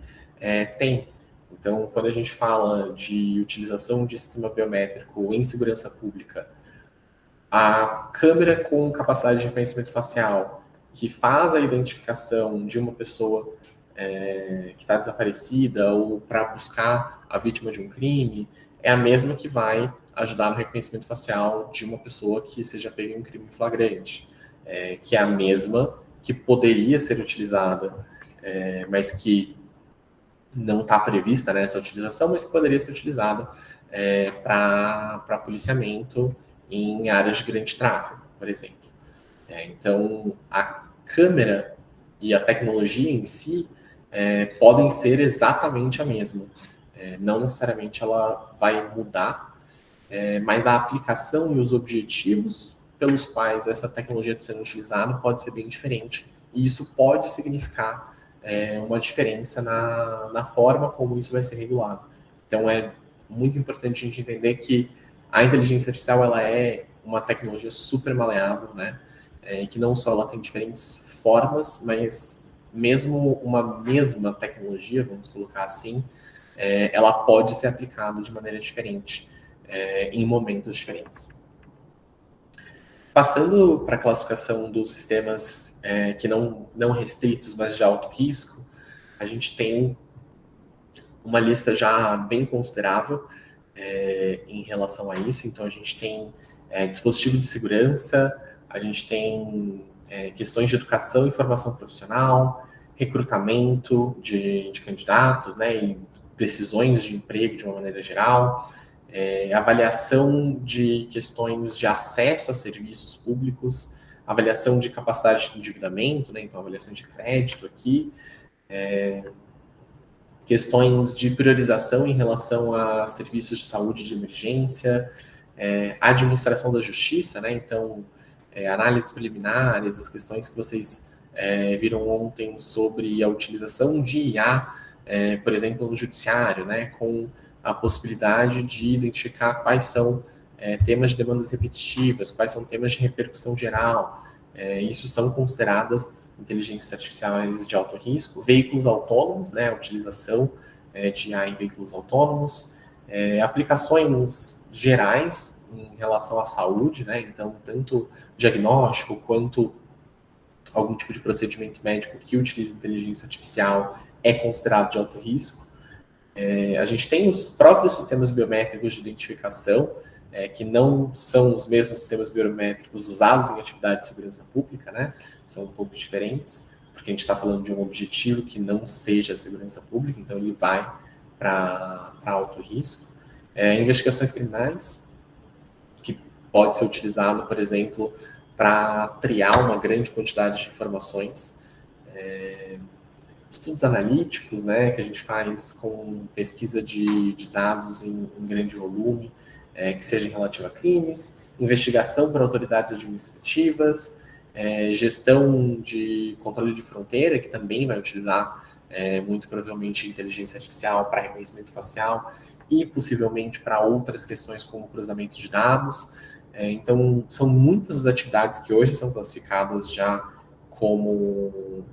tem. Então, quando a gente fala de utilização de sistema biométrico em segurança pública, a câmera com capacidade de reconhecimento facial, que faz a identificação de uma pessoa que está desaparecida ou para buscar a vítima de um crime é a mesma que vai ajudar no reconhecimento facial de uma pessoa que seja pega em um crime flagrante, que é a mesma que poderia ser utilizada, mas que não está prevista nessa utilização, mas que poderia ser utilizada para policiamento em áreas de grande tráfego, por exemplo. Então, a câmera e a tecnologia em si podem ser exatamente a mesma. Não necessariamente ela vai mudar, mas a aplicação e os objetivos pelos quais essa tecnologia está sendo utilizada pode ser bem diferente. E isso pode significar uma diferença na forma como isso vai ser regulado. Então, é muito importante a gente entender que a inteligência artificial ela é uma tecnologia super maleável, né? E que não só ela tem diferentes formas, mas mesmo uma mesma tecnologia, vamos colocar assim, ela pode ser aplicada de maneira diferente em momentos diferentes. Passando para a classificação dos sistemas que não restritos, mas de alto risco, a gente tem uma lista já bem considerável em relação a isso. Então, a gente tem dispositivo de segurança, a gente tem questões de educação e formação profissional, recrutamento de candidatos, né, e decisões de emprego de uma maneira geral, avaliação de questões de acesso a serviços públicos, avaliação de capacidade de endividamento, né, então avaliação de crédito aqui, questões de priorização em relação a serviços de saúde de emergência, administração da justiça, né, então análises preliminares, as questões que vocês viram ontem sobre a utilização de IA, por exemplo, no judiciário, né, com a possibilidade de identificar quais são temas de demandas repetitivas, quais são temas de repercussão geral. Isso são consideradas inteligências artificiais de alto risco. Veículos autônomos, né, a utilização de IA em veículos autônomos, aplicações gerais em relação à saúde, né, então tanto diagnóstico quanto algum tipo de procedimento médico que utiliza inteligência artificial é considerado de alto risco. A gente tem os próprios sistemas biométricos de identificação, que não são os mesmos sistemas biométricos usados em atividade de segurança pública, né? São um pouco diferentes, porque a gente está falando de um objetivo que não seja a segurança pública, então ele vai para alto risco. Investigações criminais, que pode ser utilizado, por exemplo, para triar uma grande quantidade de informações. Estudos analíticos, né, que a gente faz com pesquisa de dados em grande volume, que sejam relativos a crimes, investigação por autoridades administrativas, gestão de controle de fronteira, que também vai utilizar muito provavelmente inteligência artificial para reconhecimento facial e possivelmente para outras questões como cruzamento de dados. Então, são muitas as atividades que hoje são classificadas já como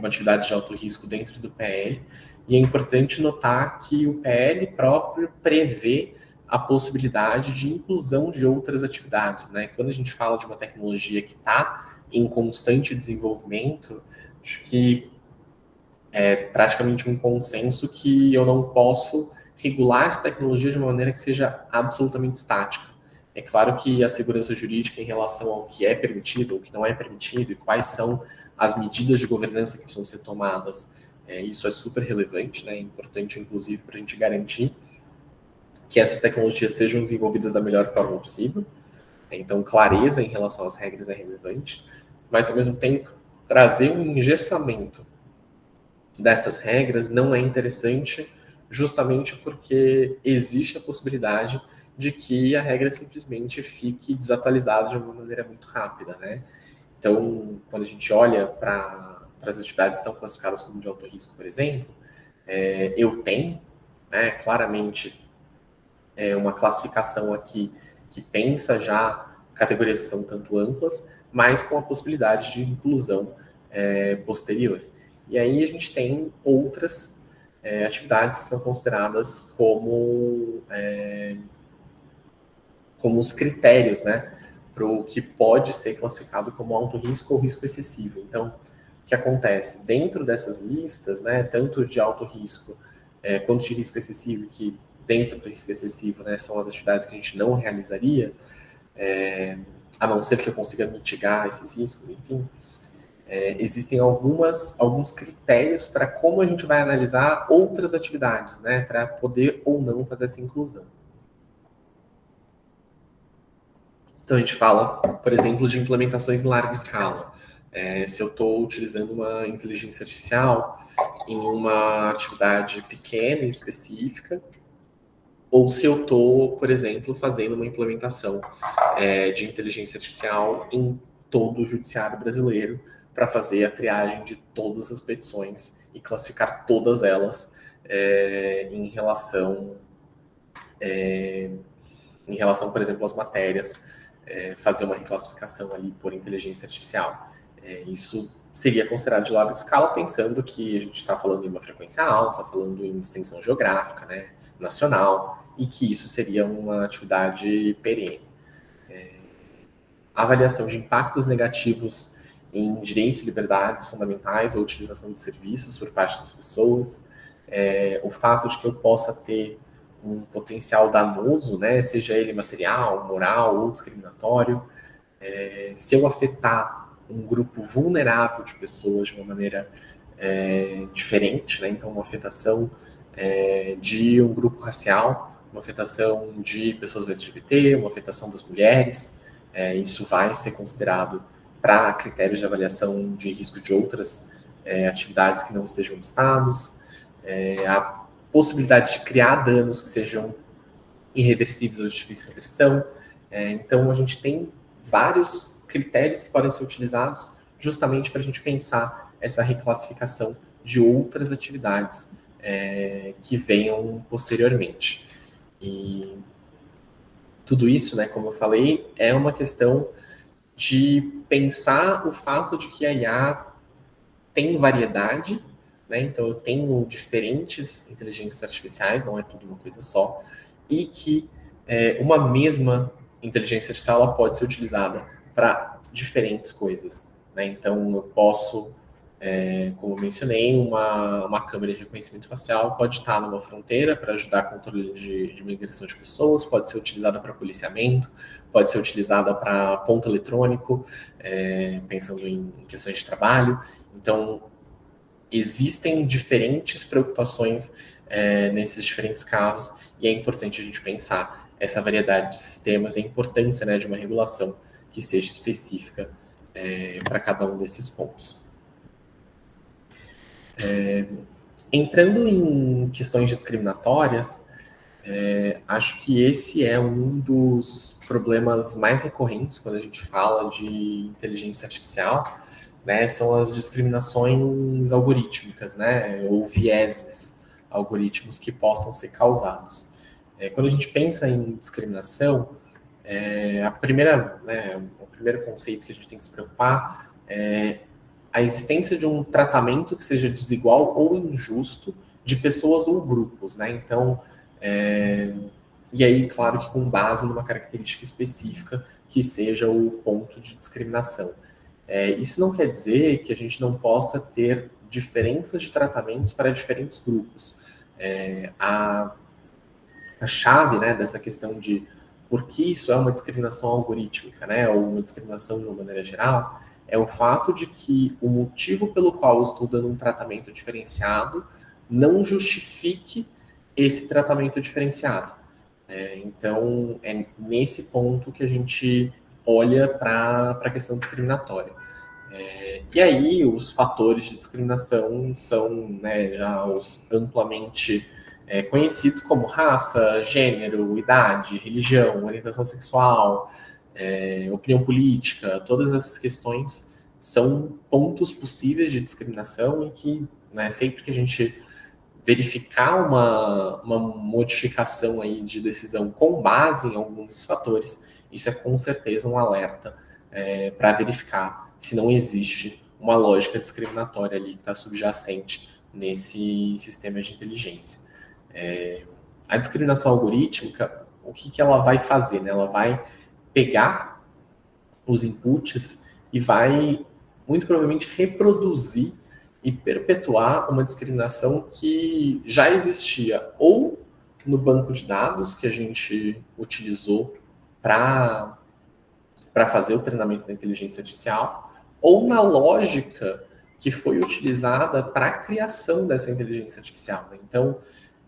atividades de alto risco dentro do PL, e é importante notar que o PL próprio prevê a possibilidade de inclusão de outras atividades, né? Quando a gente fala de uma tecnologia que está em constante desenvolvimento, acho que é praticamente um consenso que eu não posso regular essa tecnologia de uma maneira que seja absolutamente estática. É claro que a segurança jurídica em relação ao que é permitido, o que não é permitido e quais são as medidas de governança que precisam ser tomadas, isso é super relevante, né? É importante, inclusive, para a gente garantir que essas tecnologias sejam desenvolvidas da melhor forma possível. Então, clareza em relação às regras é relevante, mas, ao mesmo tempo, trazer um engessamento dessas regras não é interessante, justamente porque existe a possibilidade de que a regra simplesmente fique desatualizada de uma maneira muito rápida, né? Então, quando a gente olha para as atividades que são classificadas como de alto risco, por exemplo, eu tenho, né, claramente uma classificação aqui que pensa já categorias que são tanto amplas, mas com a possibilidade de inclusão posterior. E aí a gente tem outras atividades que são consideradas como os critérios, né, para o que pode ser classificado como alto risco ou risco excessivo. Então, o que acontece? Dentro dessas listas, né, tanto de alto risco quanto de risco excessivo, que dentro do risco excessivo, né, são as atividades que a gente não realizaria, a não ser que eu consiga mitigar esses riscos, enfim. Existem alguns critérios para como a gente vai analisar outras atividades, né, para poder ou não fazer essa inclusão. Então, a gente fala, por exemplo, de implementações em larga escala. Se eu estou utilizando uma inteligência artificial em uma atividade pequena e específica, ou se eu estou, por exemplo, fazendo uma implementação de inteligência artificial em todo o judiciário brasileiro para fazer a triagem de todas as petições e classificar todas elas em relação, por exemplo, às matérias, fazer uma reclassificação ali por inteligência artificial. Isso seria considerado de larga escala, pensando que a gente está falando em uma frequência alta, falando em extensão geográfica, né, nacional, e que isso seria uma atividade perene. A avaliação de impactos negativos em direitos e liberdades fundamentais ou utilização de serviços por parte das pessoas, o fato de que eu possa ter um potencial danoso, né, seja ele material, moral ou discriminatório, se eu afetar um grupo vulnerável de pessoas de uma maneira diferente, né, então uma afetação de um grupo racial, uma afetação de pessoas LGBT, uma afetação das mulheres, isso vai ser considerado para critérios de avaliação de risco de outras atividades que não estejam listados, a possibilidade de criar danos que sejam irreversíveis ou de difícil reversão. Então, a gente tem vários critérios que podem ser utilizados justamente para a gente pensar essa reclassificação de outras atividades que venham posteriormente. E tudo isso, né, como eu falei, é uma questão de pensar o fato de que a IA tem variedade, né? Então eu tenho diferentes inteligências artificiais, não é tudo uma coisa só, e que uma mesma inteligência artificial ela pode ser utilizada para diferentes coisas, né? Então eu posso, como eu mencionei, uma câmera de reconhecimento facial pode estar numa fronteira para ajudar a controle de migração de pessoas, pode ser utilizada para policiamento, pode ser utilizada para ponto eletrônico, pensando em questões de trabalho. Então, existem diferentes preocupações nesses diferentes casos e é importante a gente pensar essa variedade de sistemas e a importância, né, de uma regulação que seja específica para cada um desses pontos. Entrando em questões discriminatórias, acho que esse é um dos problemas mais recorrentes quando a gente fala de inteligência artificial, né? São as discriminações algorítmicas, né? Ou vieses algorítmicos que possam ser causados. Quando a gente pensa em discriminação, o primeiro conceito que a gente tem que se preocupar é a existência de um tratamento que seja desigual ou injusto de pessoas ou grupos, né? Então, e aí, claro que com base numa característica específica que seja o ponto de discriminação. Isso não quer dizer que a gente não possa ter diferenças de tratamentos para diferentes grupos. A chave, né, dessa questão de por que isso é uma discriminação algorítmica, né, ou uma discriminação de uma maneira geral, é o fato de que o motivo pelo qual eu estou dando um tratamento diferenciado não justifique esse tratamento diferenciado. Então, é nesse ponto que a gente olha para a questão discriminatória. E aí, os fatores de discriminação são, né, já os amplamente conhecidos como raça, gênero, idade, religião, orientação sexual, opinião política. Todas essas questões são pontos possíveis de discriminação e que, né, sempre que a gente verificar uma modificação aí de decisão com base em alguns fatores, isso é com certeza um alerta para verificar se não existe uma lógica discriminatória ali que está subjacente nesse sistema de inteligência. A discriminação algorítmica, o que ela vai fazer? Né? Ela vai pegar os inputs e vai, muito provavelmente, reproduzir e perpetuar uma discriminação que já existia ou no banco de dados que a gente utilizou para fazer o treinamento da inteligência artificial, ou na lógica que foi utilizada para a criação dessa inteligência artificial. Então,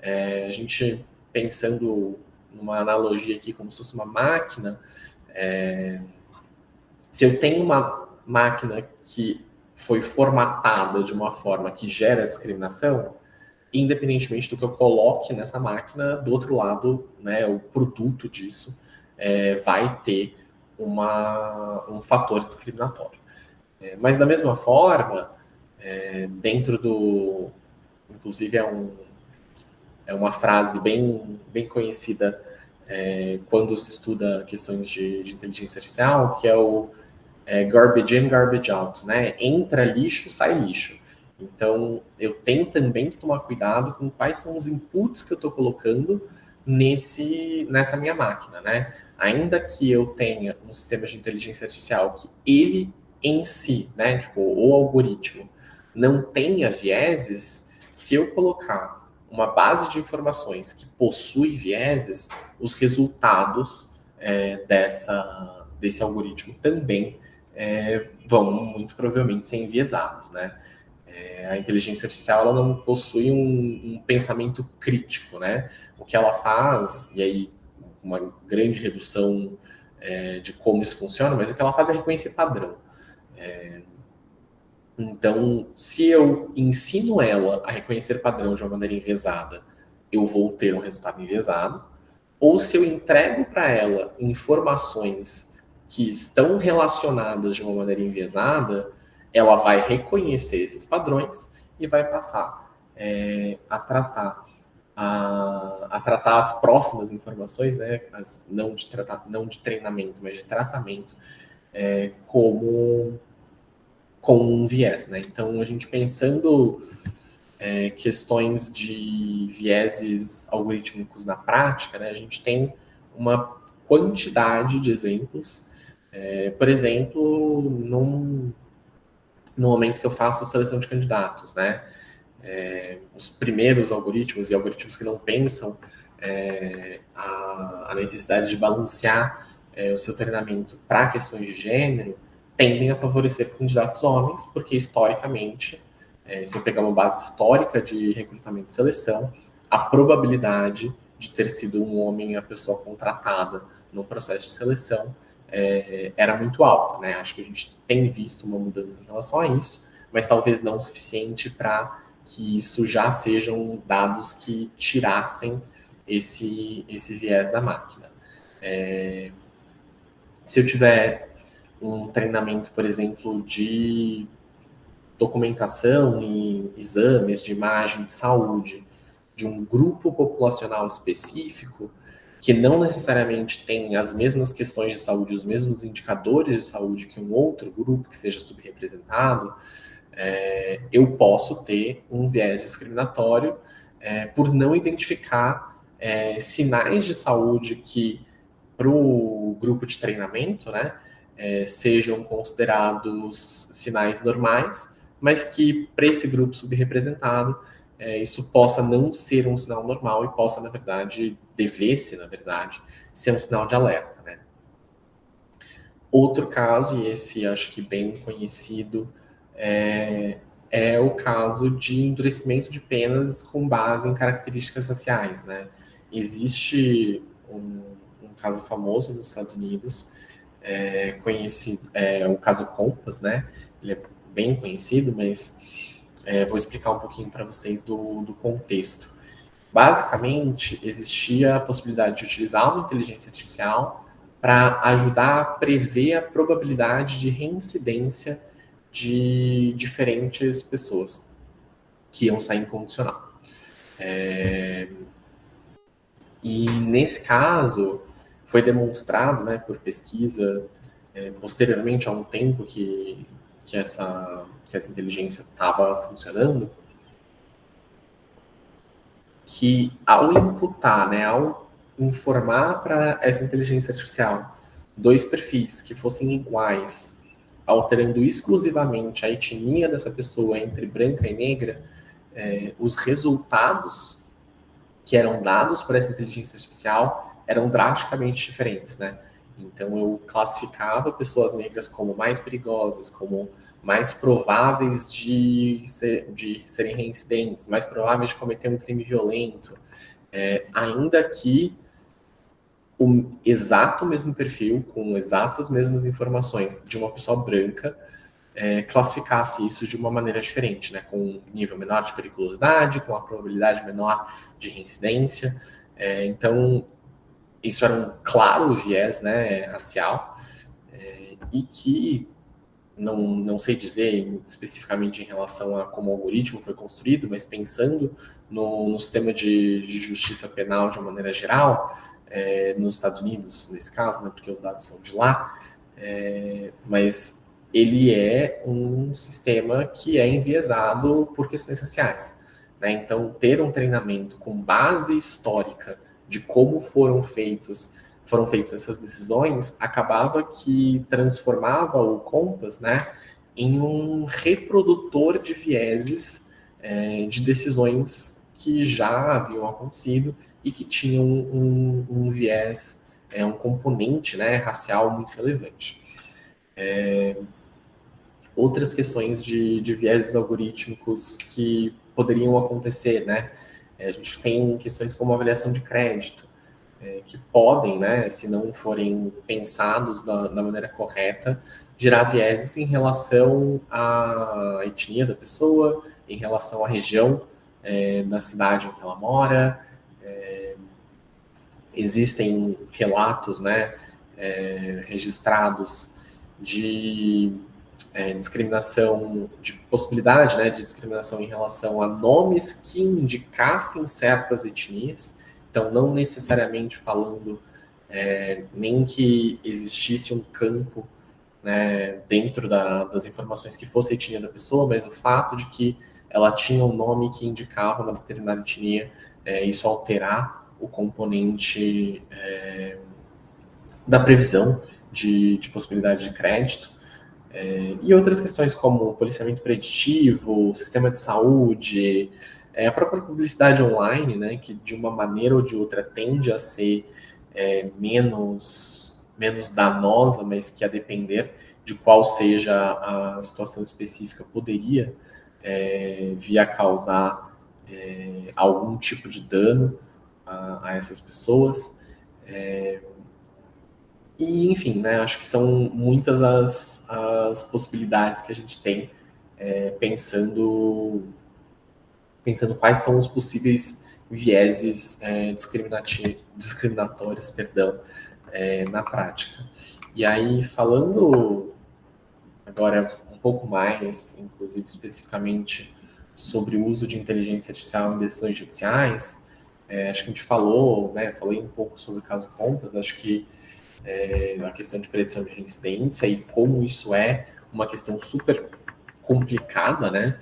a gente pensando numa analogia aqui como se fosse uma máquina, se eu tenho uma máquina que foi formatada de uma forma que gera discriminação, independentemente do que eu coloque nessa máquina, do outro lado, né, o produto disso vai ter um fator discriminatório. Mas da mesma forma, dentro do, inclusive é uma frase bem conhecida quando se estuda questões de inteligência artificial, que é o garbage in, garbage out, né? Entra lixo, sai lixo. Então, eu tenho também que tomar cuidado com quais são os inputs que eu estou colocando nessa minha máquina, né? Ainda que eu tenha um sistema de inteligência artificial que ele em si, né, tipo, o algoritmo, não tenha vieses, se eu colocar uma base de informações que possui vieses, os resultados desse algoritmo também vão muito provavelmente ser enviesados, né? A inteligência artificial ela não possui um pensamento crítico, né? O que ela faz, e aí uma grande redução de como isso funciona, mas o que ela faz é reconhecer padrão. Então, se eu ensino ela a reconhecer padrão de uma maneira enviesada, eu vou ter um resultado enviesado. Ou se eu entrego para ela informações que estão relacionadas de uma maneira enviesada, ela vai reconhecer esses padrões e vai passar a tratar as próximas informações, né, não de treinamento, mas de tratamento, como com um viés, né? Então, a gente pensando questões de vieses algorítmicos na prática, né, a gente tem uma quantidade de exemplos. Por exemplo, no momento que eu faço seleção de candidatos, né? Os primeiros algoritmos e algoritmos que não pensam a necessidade de balancear o seu treinamento para questões de gênero tendem a favorecer candidatos homens, porque historicamente, se eu pegar uma base histórica de recrutamento e seleção, a probabilidade de ter sido um homem a pessoa contratada no processo de seleção era muito alta, né? Acho que a gente tem visto uma mudança em relação a isso, mas talvez não o suficiente para que isso já sejam dados que tirassem esse viés da máquina. Se eu tiver um treinamento, por exemplo, de documentação e exames de imagem de saúde de um grupo populacional específico, que não necessariamente tem as mesmas questões de saúde, os mesmos indicadores de saúde que um outro grupo que seja subrepresentado, eu posso ter um viés discriminatório por não identificar sinais de saúde que, para o grupo de treinamento, né, sejam considerados sinais normais, mas que, para esse grupo subrepresentado, isso possa não ser um sinal normal e possa, na verdade, devesse, na verdade, ser um sinal de alerta, né? Outro caso, e esse acho que bem conhecido, é o caso de endurecimento de penas com base em características raciais, né? Existe um caso famoso nos Estados Unidos, conhecido, o caso Compass, né? Ele é bem conhecido, mas vou explicar um pouquinho para vocês do contexto. Basicamente, existia a possibilidade de utilizar uma inteligência artificial para ajudar a prever a probabilidade de reincidência de diferentes pessoas que iam sair incondicional. E nesse caso, foi demonstrado, né, por pesquisa, posteriormente a um tempo que essa inteligência estava funcionando, que ao imputar, né, ao informar para essa inteligência artificial dois perfis que fossem iguais alterando exclusivamente a etnia dessa pessoa entre branca e negra, os resultados que eram dados por essa inteligência artificial eram drasticamente diferentes, né? Então eu classificava pessoas negras como mais perigosas, como mais prováveis de serem reincidentes, mais prováveis de cometer um crime violento, ainda que o exato mesmo perfil, com exatas mesmas informações de uma pessoa branca, classificasse isso de uma maneira diferente, né? Com um nível menor de periculosidade, com uma probabilidade menor de reincidência. Então, isso era um claro viés, né, racial, e que não sei dizer especificamente em relação a como o algoritmo foi construído, mas pensando no sistema de justiça penal de uma maneira geral, nos Estados Unidos, nesse caso, né, porque os dados são de lá, mas ele é um sistema que é enviesado por questões raciais, né? Então, ter um treinamento com base histórica de como foram feitas essas decisões, acabava que transformava o Compass, né, em um reprodutor de vieses de decisões que já haviam acontecido e que tinham um viés, um componente, né, racial muito relevante. Outras questões de vieses algorítmicos que poderiam acontecer, né? A gente tem questões como avaliação de crédito, que podem, né, se não forem pensados da maneira correta, gerar vieses em relação à etnia da pessoa, em relação à região da cidade em que ela mora. Existem relatos, né, registrados de discriminação, de possibilidade, né, de discriminação em relação a nomes que indicassem certas etnias, então não necessariamente falando nem que existisse um campo, né, dentro das informações que fosse a etnia da pessoa, mas o fato de que ela tinha um nome que indicava uma determinada etnia, isso alterar o componente da previsão de possibilidade de crédito. E outras questões como policiamento preditivo, sistema de saúde, a própria publicidade online, né, que de uma maneira ou de outra tende a ser menos danosa, mas que a depender de qual seja a situação específica poderia vir a causar algum tipo de dano a essas pessoas. E, enfim, né, acho que são muitas as possibilidades que a gente tem pensando quais são os possíveis vieses discriminatórios, perdão, na prática. E aí, falando agora um pouco mais, inclusive especificamente sobre o uso de inteligência artificial em decisões judiciais, acho que a gente falou, né, falei um pouco sobre o caso Compass, acho que a questão de predição de reincidência e como isso é uma questão super complicada, né?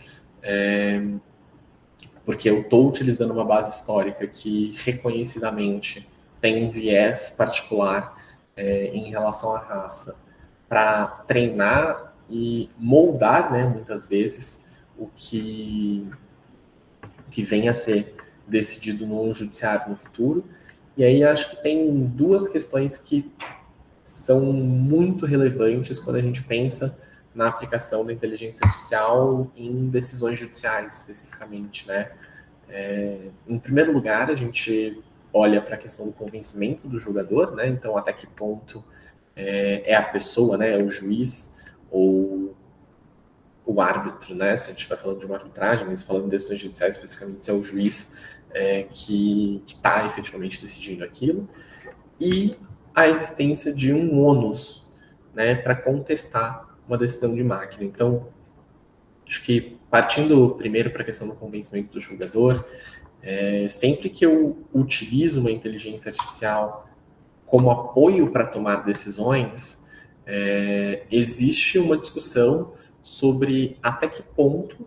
Porque eu estou utilizando uma base histórica que reconhecidamente tem um viés particular em relação à raça para treinar e moldar, né, muitas vezes, o que vem a ser decidido no judiciário no futuro. E aí acho que tem duas questões que são muito relevantes quando a gente pensa na aplicação da inteligência artificial em decisões judiciais, especificamente, né? Em primeiro lugar, a gente olha para a questão do convencimento do julgador, né? Então, até que ponto é a pessoa, né? O juiz ou o árbitro, né? Se a gente vai falando de uma arbitragem, mas falando de decisões judiciais, especificamente, se é o juiz que está efetivamente decidindo aquilo. E a existência de um ônus, né, para contestar uma decisão de máquina. Então, acho que partindo primeiro para a questão do convencimento do julgador, sempre que eu utilizo uma inteligência artificial como apoio para tomar decisões, existe uma discussão sobre até que ponto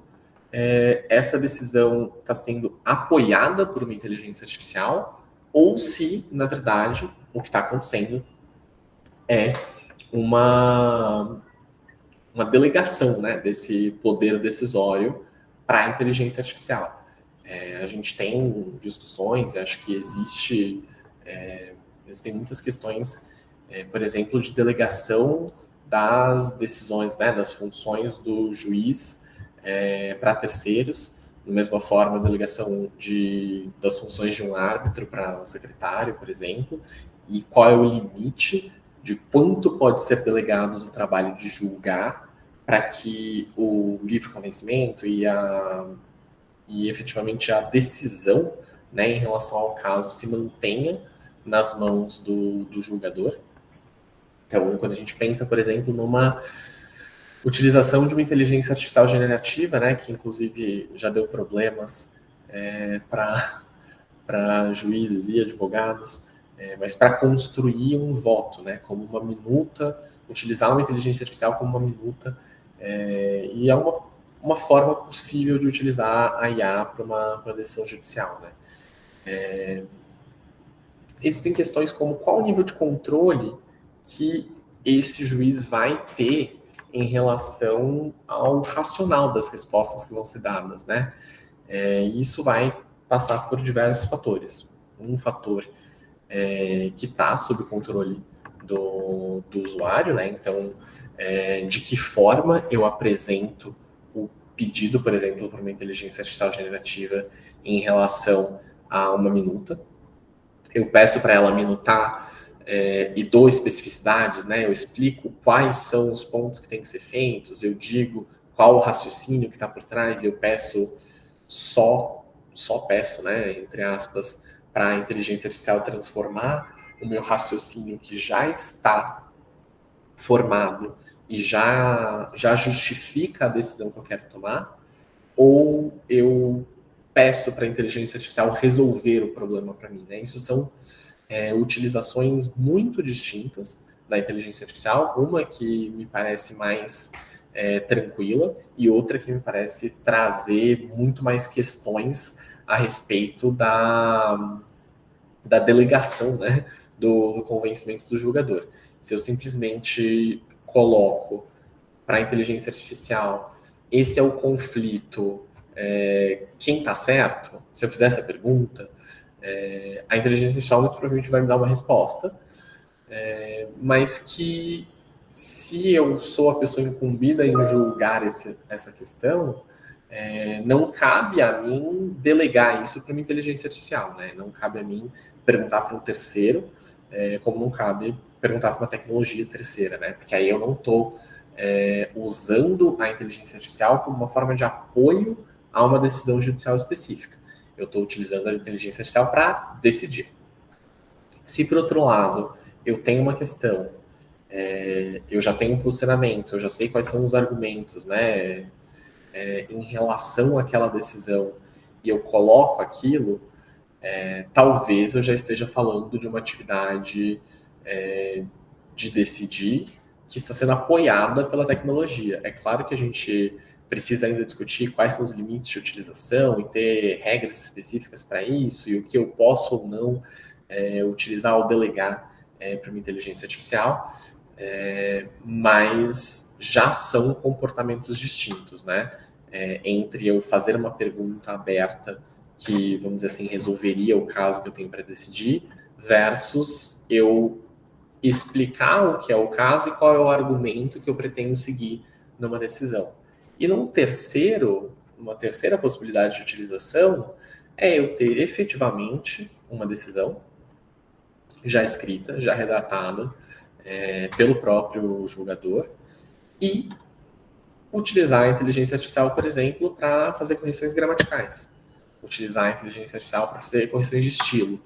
essa decisão está sendo apoiada por uma inteligência artificial ou se, na verdade, o que está acontecendo é uma uma delegação, né, desse poder decisório para a inteligência artificial. A gente tem discussões, acho que existem muitas questões, por exemplo, de delegação das decisões, né, das funções do juiz para terceiros, da mesma forma, a delegação das funções de um árbitro para um secretário, por exemplo, e qual é o limite de quanto pode ser delegado do trabalho de julgar para que o livre convencimento e efetivamente a decisão, né, em relação ao caso se mantenha nas mãos do julgador. Então, quando a gente pensa, por exemplo, numa utilização de uma inteligência artificial generativa, né, que inclusive já deu problemas para juízes e advogados, mas para construir um voto, né, como uma minuta, utilizar uma inteligência artificial como uma minuta, e é uma forma possível de utilizar a IA para uma decisão judicial, né. Existem questões como qual o nível de controle que esse juiz vai ter em relação ao racional das respostas que vão ser dadas, né? Isso vai passar por diversos fatores. Um fator que está sob o controle do usuário, né? Então, de que forma eu apresento o pedido, por exemplo, para uma inteligência artificial generativa em relação a uma minuta. Eu peço para ela minutar e dou especificidades, né? Eu explico quais são os pontos que têm que ser feitos, eu digo qual o raciocínio que está por trás, eu peço só peço, né, entre aspas, para a inteligência artificial transformar o meu raciocínio que já está formado e já justifica a decisão que eu quero tomar, ou eu peço para a inteligência artificial resolver o problema para mim, né? Isso são utilizações muito distintas da inteligência artificial, uma que me parece mais tranquila e outra que me parece trazer muito mais questões a respeito da delegação, né, do convencimento do julgador. Se eu simplesmente coloco para a inteligência artificial, esse é o conflito, quem está certo? Se eu fizer essa pergunta, a inteligência artificial muito provavelmente vai me dar uma resposta, mas que se eu sou a pessoa incumbida em julgar essa questão, não cabe a mim delegar isso para uma inteligência artificial, né? Não cabe a mim perguntar para um terceiro, como não cabe perguntar para uma tecnologia terceira, né? Porque aí eu não estou usando a inteligência artificial como uma forma de apoio a uma decisão judicial específica. Eu estou utilizando a inteligência artificial para decidir. Se, por outro lado, eu tenho uma questão, eu já tenho um posicionamento, eu já sei quais são os argumentos, né, em relação àquela decisão, e eu coloco aquilo, talvez eu já esteja falando de uma atividade de decidir que está sendo apoiada pela tecnologia. É claro que a gente precisa ainda discutir quais são os limites de utilização e ter regras específicas para isso e o que eu posso ou não utilizar ou delegar para uma inteligência artificial, mas já são comportamentos distintos, né? Entre eu fazer uma pergunta aberta que, vamos dizer assim, resolveria o caso que eu tenho para decidir, versus eu explicar o que é o caso e qual é o argumento que eu pretendo seguir numa decisão. E uma terceira possibilidade de utilização é eu ter efetivamente uma decisão já escrita, já redatada pelo próprio julgador e utilizar a inteligência artificial, por exemplo, para fazer correções gramaticais. Utilizar a inteligência artificial para fazer correções de estilo.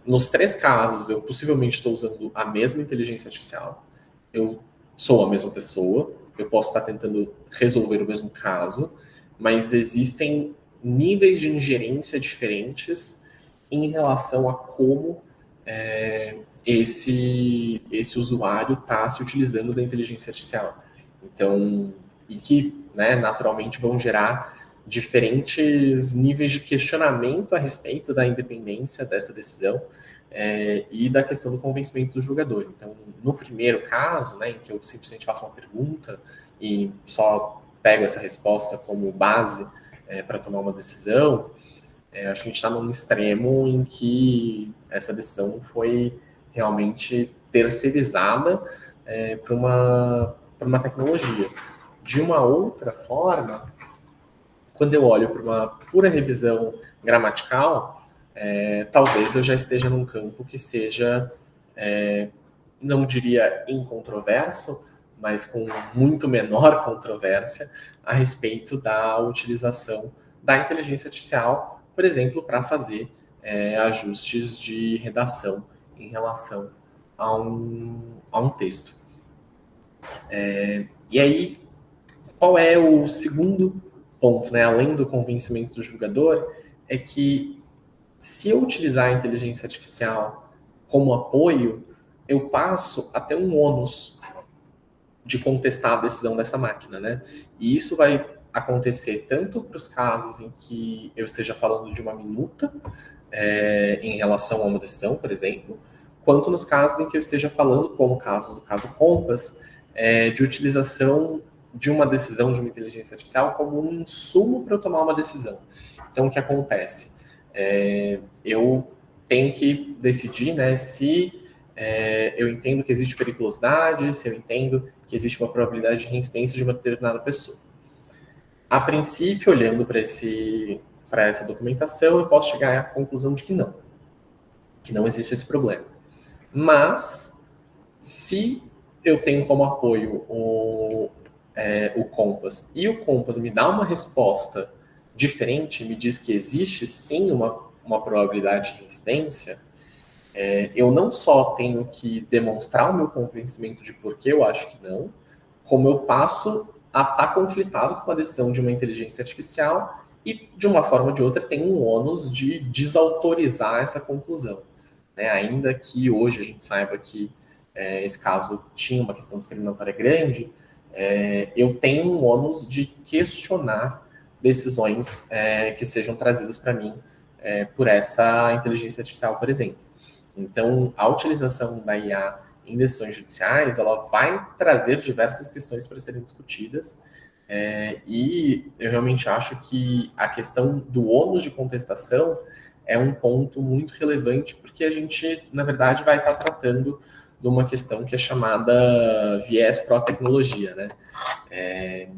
Nos 3 casos, eu possivelmente estou usando a mesma inteligência artificial. Eu sou a mesma pessoa, eu posso estar tentando resolver o mesmo caso, mas existem níveis de ingerência diferentes em relação a como esse usuário está se utilizando da inteligência artificial. Então, e que, né, naturalmente vão gerar diferentes níveis de questionamento a respeito da independência dessa decisão e da questão do convencimento do julgador. Então, no primeiro caso, né, em que eu simplesmente faço uma pergunta e só pego essa resposta como base para tomar uma decisão, acho que a gente está num extremo em que essa decisão foi realmente terceirizada para uma tecnologia. De uma outra forma, quando eu olho para uma pura revisão gramatical, talvez eu já esteja num campo que seja, não diria incontroverso, mas com muito menor controvérsia a respeito da utilização da inteligência artificial, por exemplo, para fazer ajustes de redação em relação a um texto. E aí, qual é o segundo ponto, né, além do convencimento do julgador, é que se eu utilizar a inteligência artificial como apoio, eu passo a ter um ônus de contestar a decisão dessa máquina, né? E isso vai acontecer tanto para os casos em que eu esteja falando de uma minuta em relação a uma decisão, por exemplo, quanto nos casos em que eu esteja falando, como o caso do caso Compass, de utilização de uma decisão de uma inteligência artificial como um insumo para eu tomar uma decisão. Então, o que acontece? Eu tenho que decidir, né, se eu entendo que existe periculosidade, se eu entendo que existe uma probabilidade de reincidência de uma determinada pessoa. A princípio, olhando para essa documentação, eu posso chegar à conclusão de que não existe esse problema. Mas, se eu tenho como apoio o Compass e o Compass me dá uma resposta diferente, me diz que existe sim uma probabilidade de reincidência, eu não só tenho que demonstrar o meu convencimento de por que eu acho que não, como eu passo a estar conflitado com a decisão de uma inteligência artificial e, de uma forma ou de outra, tem um ônus de desautorizar essa conclusão. Né? Ainda que hoje a gente saiba que esse caso tinha uma questão discriminatória grande, eu tenho um ônus de questionar decisões que sejam trazidas para mim por essa inteligência artificial, por exemplo. Então, a utilização da IA em decisões judiciais, ela vai trazer diversas questões para serem discutidas, e eu realmente acho que a questão do ônus de contestação é um ponto muito relevante, porque a gente, na verdade, vai estar tratando de uma questão que é chamada viés pró-tecnologia, né?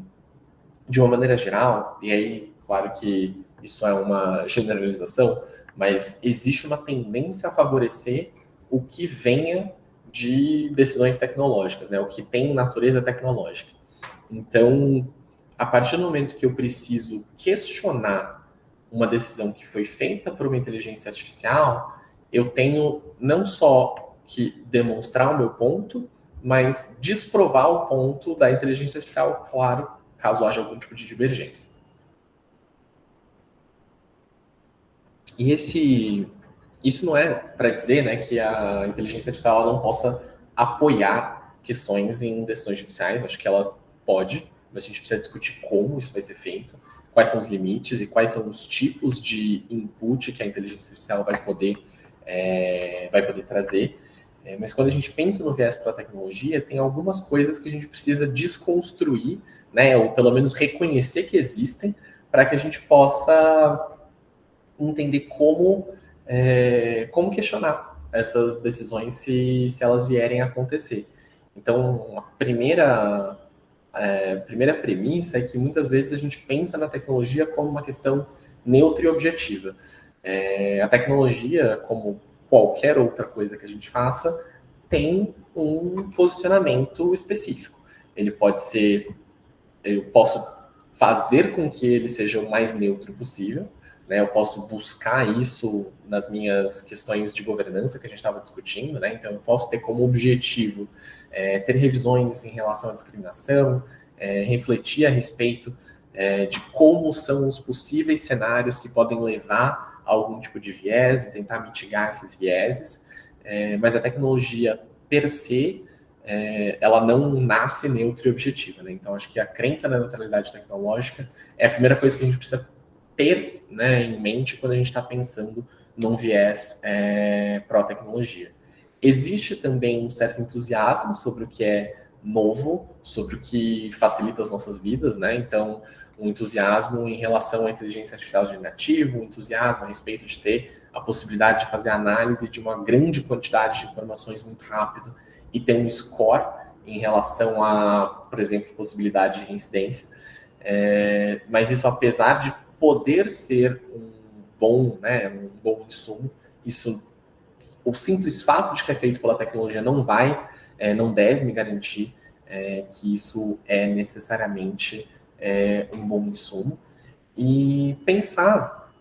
De uma maneira geral, e aí, claro que isso é uma generalização, mas existe uma tendência a favorecer o que venha de decisões tecnológicas, né? O que tem natureza tecnológica. Então, a partir do momento que eu preciso questionar uma decisão que foi feita por uma inteligência artificial, eu tenho não só que demonstrar o meu ponto, mas desprovar o ponto da inteligência artificial, claro, caso haja algum tipo de divergência. E isso não é para dizer, né, que a inteligência artificial não possa apoiar questões em decisões judiciais. Acho que ela pode, mas a gente precisa discutir como isso vai ser feito, quais são os limites e quais são os tipos de input que a inteligência artificial vai poder trazer. Mas quando a gente pensa no viés para a tecnologia, tem algumas coisas que a gente precisa desconstruir, né, ou pelo menos reconhecer que existem, para que a gente possa entender como questionar essas decisões se elas vierem a acontecer. Então, a primeira premissa é que muitas vezes a gente pensa na tecnologia como uma questão neutra e objetiva. A tecnologia, como qualquer outra coisa que a gente faça, tem um posicionamento específico. Ele pode ser, eu posso fazer com que ele seja o mais neutro possível, né? Eu posso buscar isso nas minhas questões de governança que a gente estava discutindo, né? Então eu posso ter como objetivo ter revisões em relação à discriminação, refletir a respeito de como são os possíveis cenários que podem levar a algum tipo de viés e tentar mitigar esses vieses, mas a tecnologia per se, ela não nasce neutra e objetiva, né? Então, acho que a crença na neutralidade tecnológica é a primeira coisa que a gente precisa ter, né, em mente quando a gente está pensando num viés pró-tecnologia. Existe também um certo entusiasmo sobre o que é novo, sobre o que facilita as nossas vidas, né? Então, um entusiasmo em relação à inteligência artificial generativa, um entusiasmo a respeito de ter a possibilidade de fazer análise de uma grande quantidade de informações muito rápido e ter um score em relação a, por exemplo, possibilidade de reincidência. Mas isso, apesar de poder ser um bom insumo, isso, o simples fato de que é feito pela tecnologia não deve me garantir que isso é necessariamente um bom insumo. E pensar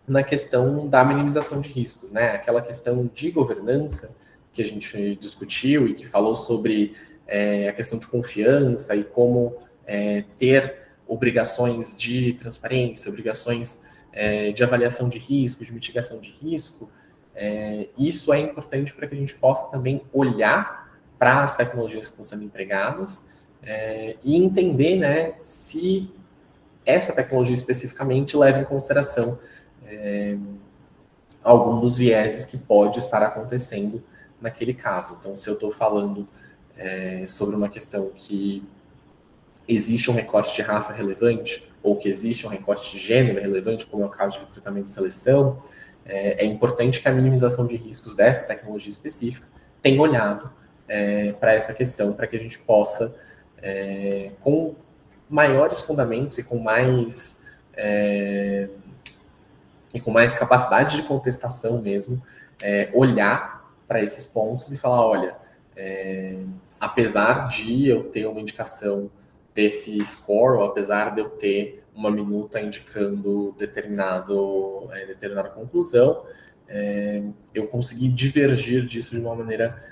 na questão da minimização de riscos, né? Aquela questão de governança que a gente discutiu e que falou sobre a questão de confiança e como ter obrigações de transparência, obrigações de avaliação de risco, de mitigação de risco. Isso é importante para que a gente possa também olhar para as tecnologias que estão sendo empregadas e entender, né, se essa tecnologia especificamente leva em consideração algum dos vieses que pode estar acontecendo naquele caso. Então, se eu estou falando sobre uma questão que existe um recorte de raça relevante ou que existe um recorte de gênero relevante, como é o caso de recrutamento e seleção, é importante que a minimização de riscos dessa tecnologia específica tenha olhado para essa questão, para que a gente possa, com maiores fundamentos e com mais capacidade de contestação mesmo, olhar para esses pontos e falar, olha, apesar de eu ter uma indicação desse score, ou apesar de eu ter uma minuta indicando determinada conclusão, eu consegui divergir disso de uma maneira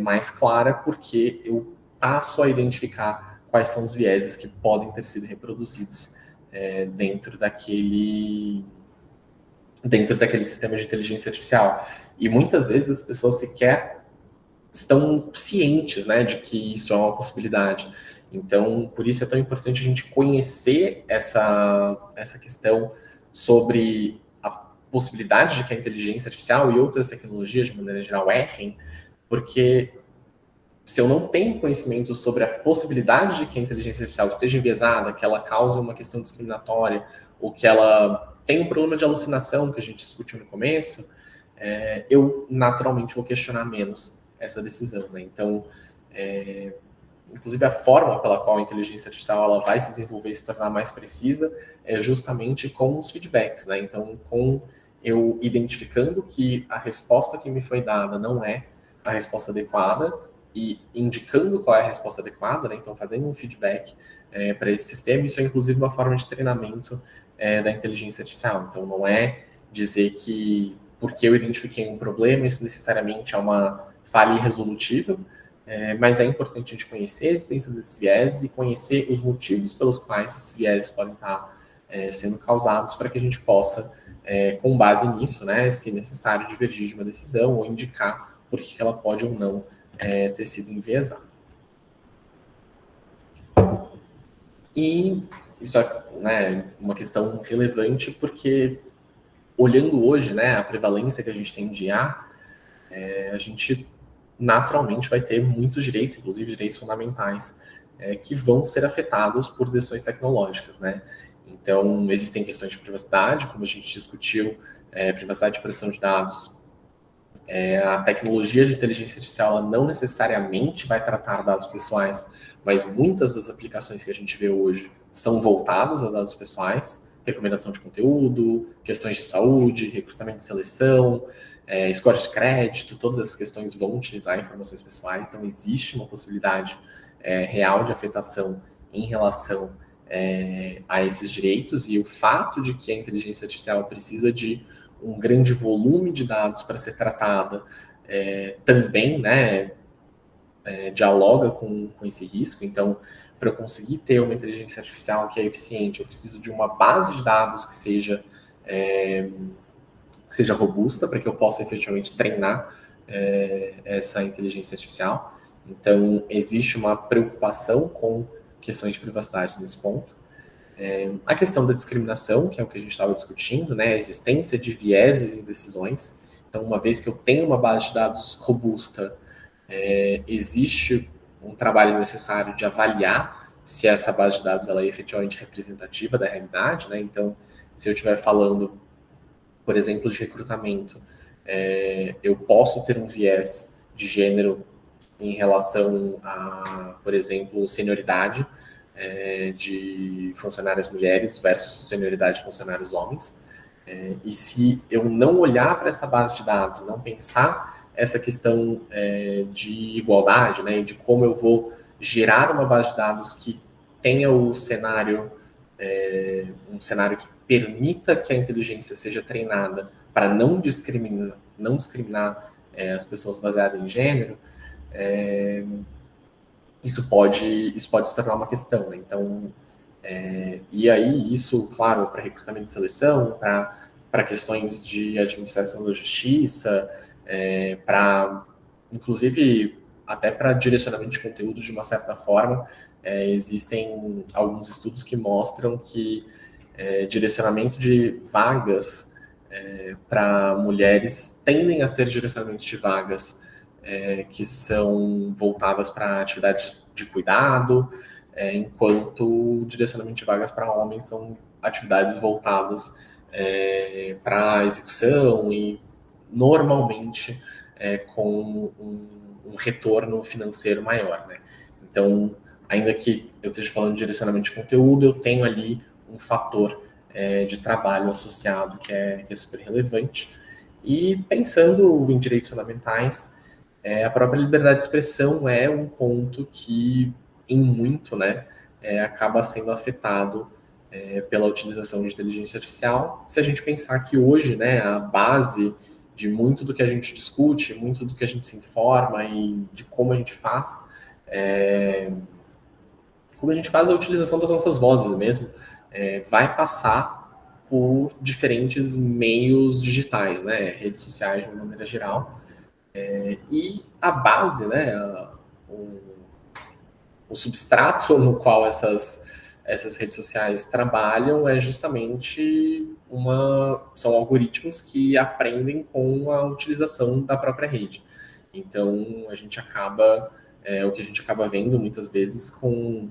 mais clara, porque eu passo a identificar quais são os vieses que podem ter sido reproduzidos dentro daquele sistema de inteligência artificial. E muitas vezes as pessoas sequer estão cientes, né, de que isso é uma possibilidade. Então, por isso é tão importante a gente conhecer essa questão sobre a possibilidade de que a inteligência artificial e outras tecnologias, de maneira geral, errem, porque se eu não tenho conhecimento sobre a possibilidade de que a inteligência artificial esteja enviesada, que ela cause uma questão discriminatória, ou que ela tem um problema de alucinação, que a gente discutiu no começo, eu naturalmente vou questionar menos essa decisão, né? Então, inclusive a forma pela qual a inteligência artificial ela vai se desenvolver e se tornar mais precisa é justamente com os feedbacks, né? Então, com eu identificando que a resposta que me foi dada não é a resposta adequada e indicando qual é a resposta adequada, né? Então, fazendo um feedback para esse sistema, isso é inclusive uma forma de treinamento da inteligência artificial. Então, não é dizer que porque eu identifiquei um problema, isso necessariamente é uma falha irresolutível, mas é importante a gente conhecer a existência desses vieses e conhecer os motivos pelos quais esses vieses podem estar sendo causados para que a gente possa, com base nisso, né, se necessário, divergir de uma decisão ou indicar por que ela pode ou não ter sido enviesada. E isso é, né, uma questão relevante porque, olhando hoje, né, a prevalência que a gente tem de IA, a gente naturalmente vai ter muitos direitos, inclusive direitos fundamentais, que vão ser afetados por decisões tecnológicas, né? Então, existem questões de privacidade, como a gente discutiu, privacidade de proteção de dados. A tecnologia de inteligência artificial ela não necessariamente vai tratar dados pessoais, mas muitas das aplicações que a gente vê hoje são voltadas a dados pessoais, recomendação de conteúdo, questões de saúde, recrutamento e seleção, score de crédito, todas essas questões vão utilizar informações pessoais, então existe uma possibilidade real de afetação em relação a esses direitos, e o fato de que a inteligência artificial precisa de um grande volume de dados para ser tratada também, né, dialoga com esse risco. Então, para eu conseguir ter uma inteligência artificial que é eficiente, eu preciso de uma base de dados que seja robusta para que eu possa efetivamente treinar essa inteligência artificial. Então, existe uma preocupação com questões de privacidade nesse ponto. A questão da discriminação, que é o que a gente estava discutindo, né, a existência de vieses em decisões. Então, uma vez que eu tenho uma base de dados robusta, existe um trabalho necessário de avaliar se essa base de dados ela é efetivamente representativa da realidade, né? Então, se eu estiver falando, por exemplo, de recrutamento, eu posso ter um viés de gênero em relação a, por exemplo, senioridade de funcionárias mulheres versus senioridade de funcionários homens. E se eu não olhar para essa base de dados, não pensar essa questão de igualdade, né, de como eu vou gerar uma base de dados que tenha o cenário, um cenário que permita que a inteligência seja treinada para não discriminar as pessoas baseadas em gênero, isso pode se tornar uma questão, né? Então, e aí isso, claro, para recrutamento e seleção, para questões de administração da justiça, para, inclusive, até para direcionamento de conteúdo de uma certa forma, existem alguns estudos que mostram que direcionamento de vagas para mulheres tendem a ser direcionamento de vagas que são voltadas para atividades de cuidado, enquanto o direcionamento de vagas para homens são atividades voltadas para execução e normalmente com um retorno financeiro maior, né? Então, ainda que eu esteja falando de direcionamento de conteúdo, eu tenho ali um fator de trabalho associado que é super relevante. E pensando em direitos fundamentais, a própria liberdade de expressão é um ponto que, em muito, né, acaba sendo afetado pela utilização de inteligência artificial. Se a gente pensar que hoje, né, a base de muito do que a gente discute, muito do que a gente se informa e de como a gente faz a utilização das nossas vozes mesmo, vai passar por diferentes meios digitais, né, redes sociais de uma maneira geral. E a base, né, o substrato no qual essas redes sociais trabalham é justamente são algoritmos que aprendem com a utilização da própria rede. Então, o que a gente acaba vendo muitas vezes com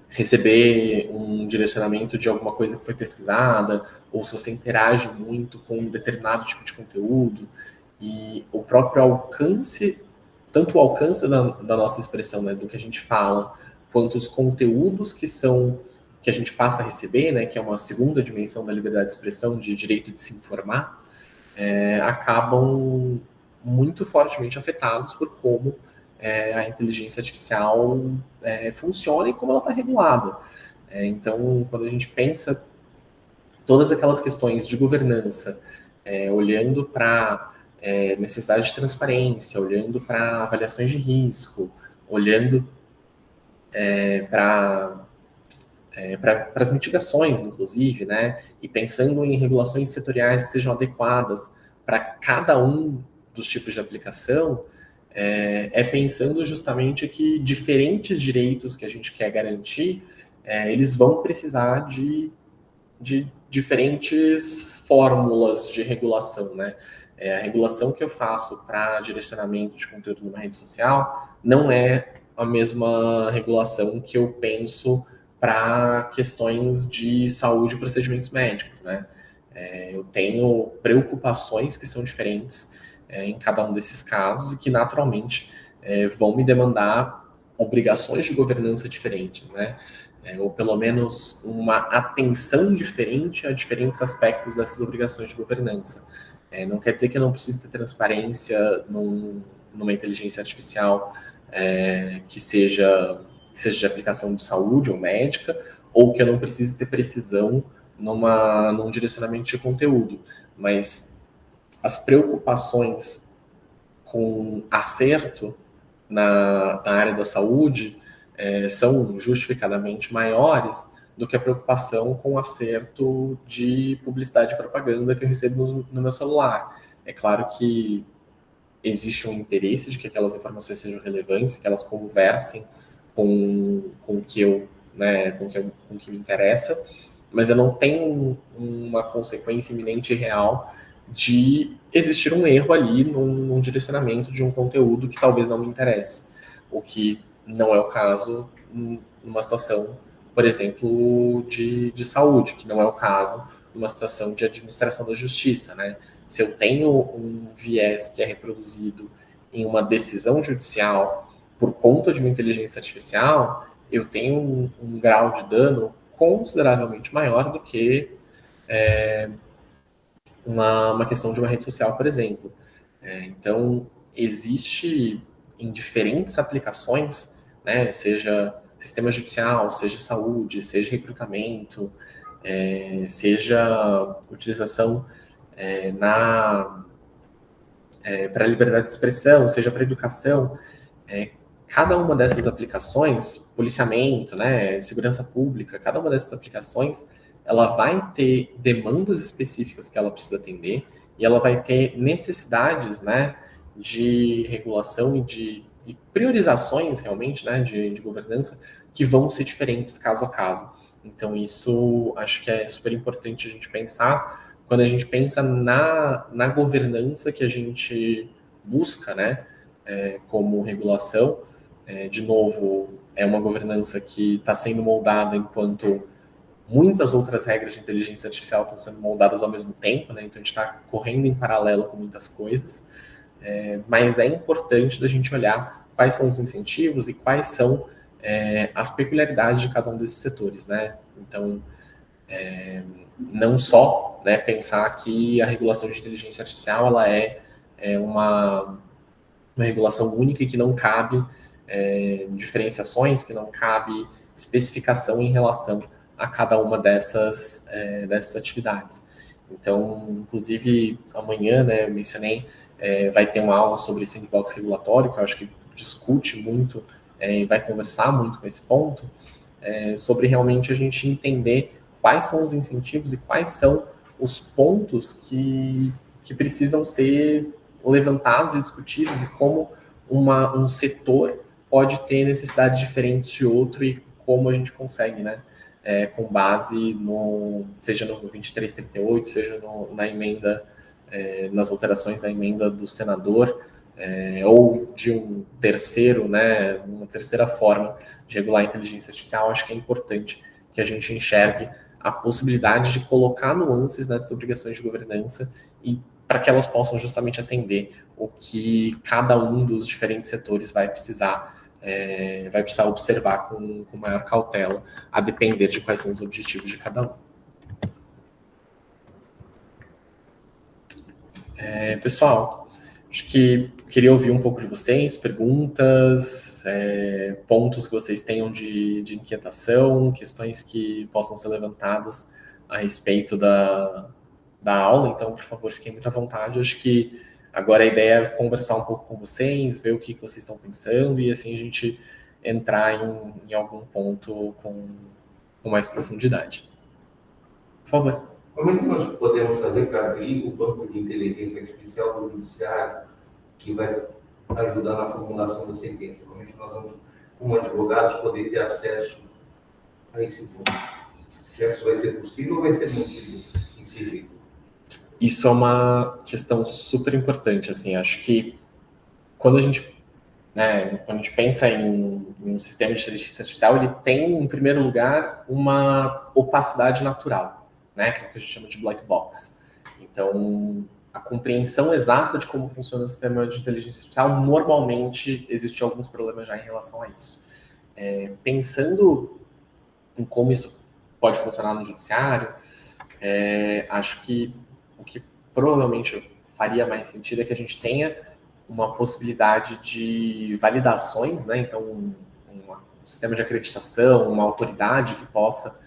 receber um direcionamento de alguma coisa que foi pesquisada, ou se você interage muito com um determinado tipo de conteúdo, e o próprio alcance, tanto o alcance da nossa expressão, né, do que a gente fala, quanto os conteúdos que a gente passa a receber, né, que é uma segunda dimensão da liberdade de expressão, de direito de se informar, acabam muito fortemente afetados por como a inteligência artificial funciona e como ela está regulada. Então, quando a gente pensa todas aquelas questões de governança, olhando para necessidade de transparência, olhando para avaliações de risco, olhando para as mitigações, inclusive, né? E pensando em regulações setoriais que sejam adequadas para cada um dos tipos de aplicação, pensando justamente que diferentes direitos que a gente quer garantir, eles vão precisar de diferentes fórmulas de regulação, né? A regulação que eu faço para direcionamento de conteúdo numa rede social não é a mesma regulação que eu penso para questões de saúde e procedimentos médicos, né? Eu tenho preocupações que são diferentes em cada um desses casos e que naturalmente vão me demandar obrigações de governança diferentes, né? Ou pelo menos uma atenção diferente a diferentes aspectos dessas obrigações de governança. Não quer dizer que eu não precise ter transparência numa inteligência artificial que seja de aplicação de saúde ou médica, ou que eu não precise ter precisão num direcionamento de conteúdo. Mas as preocupações com acerto na área da saúde são justificadamente maiores do que a preocupação com o acerto de publicidade e propaganda que eu recebo no meu celular. É claro que existe um interesse de que aquelas informações sejam relevantes, que elas conversem com o que eu, né, com o que me interessa, mas eu não tenho uma consequência iminente e real de existir um erro ali num direcionamento de um conteúdo que talvez não me interesse, o que não é o caso numa situação, por exemplo, de saúde, que não é o caso numa situação de administração da justiça, né? Se eu tenho um viés que é reproduzido em uma decisão judicial por conta de uma inteligência artificial, eu tenho um grau de dano consideravelmente maior do que uma questão de uma rede social, por exemplo. Então, existe em diferentes aplicações, né, seja sistema judicial, seja saúde, seja recrutamento, seja utilização na para a liberdade de expressão, seja para educação, cada uma dessas aplicações, policiamento, né, segurança pública, cada uma dessas aplicações, ela vai ter demandas específicas que ela precisa atender e ela vai ter necessidades, né, de regulação e priorizações realmente, né, de governança que vão ser diferentes caso a caso. Então isso acho que é super importante a gente pensar quando a gente pensa na governança que a gente busca, né, como regulação. De novo, é uma governança que está sendo moldada enquanto muitas outras regras de inteligência artificial estão sendo moldadas ao mesmo tempo, né? Então a gente está correndo em paralelo com muitas coisas, mas é importante da gente olhar quais são os incentivos e quais são as peculiaridades de cada um desses setores, né? Então, não só, né, pensar que a regulação de inteligência artificial ela é uma regulação única e que não cabe diferenciações, que não cabe especificação em relação a cada uma dessas atividades. Então, inclusive, amanhã, né, eu mencionei, vai ter uma aula sobre sandbox regulatório, que eu acho que discute muito e vai conversar muito com esse ponto, sobre realmente a gente entender quais são os incentivos e quais são os pontos que precisam ser levantados e discutidos e como um setor pode ter necessidades diferentes de outro e como a gente consegue, né, com base seja no 2338, seja na emenda, nas alterações da emenda do senador, ou de um terceiro, né, uma terceira forma de regular a inteligência artificial, acho que é importante que a gente enxergue a possibilidade de colocar nuances nessas obrigações de governança e para que elas possam justamente atender o que cada um dos diferentes setores vai precisar observar com maior cautela, a depender de quais são os objetivos de cada um. Pessoal, acho que queria ouvir um pouco de vocês, perguntas, pontos que vocês tenham de inquietação, questões que possam ser levantadas a respeito da aula. Então, por favor, fiquem muito à vontade. Acho que agora a ideia é conversar um pouco com vocês, ver o que vocês estão pensando e assim a gente entrar em algum ponto com mais profundidade. Por favor. Como é que nós podemos fazer para abrir o banco de inteligência artificial do judiciário que vai ajudar na formulação da sentença? Como é que nós vamos, como advogados, poder ter acesso a esse ponto? Será que isso vai ser possível ou vai ser mantido em sigilo? Isso é uma questão super importante, assim, acho que quando a gente pensa em um sistema de inteligência artificial, ele tem, em primeiro lugar, uma opacidade natural, né, que é o que a gente chama de black box. Então, a compreensão exata de como funciona o sistema de inteligência artificial, normalmente, existem alguns problemas já em relação a isso. Pensando em como isso pode funcionar no judiciário, acho que o que provavelmente faria mais sentido é que a gente tenha uma possibilidade de validações, né? Então, um sistema de acreditação, uma autoridade que possa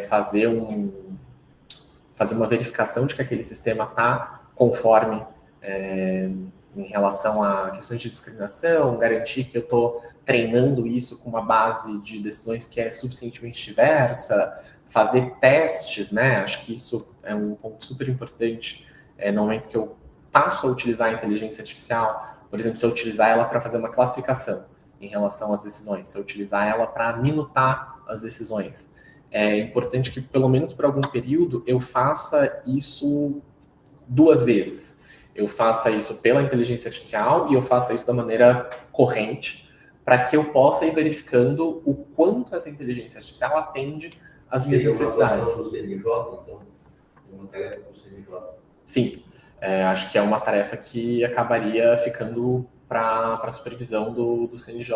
fazer uma verificação de que aquele sistema está conforme em relação a questões de discriminação, garantir que eu estou treinando isso com uma base de decisões que é suficientemente diversa, fazer testes, né? Acho que isso é um ponto super importante no momento que eu passo a utilizar a inteligência artificial, Por exemplo, se eu utilizar ela para fazer uma classificação em relação às decisões, se eu utilizar ela para minutar as decisões, é importante que, pelo menos por algum período, eu faça isso 2 vezes. Eu faça isso pela inteligência artificial e eu faça isso da maneira corrente, para que eu possa ir verificando o quanto essa inteligência artificial atende às minhas necessidades. Uma CNJ, então, uma tarefa do CNJ. Sim, acho que é uma tarefa que acabaria ficando para a supervisão do CNJ,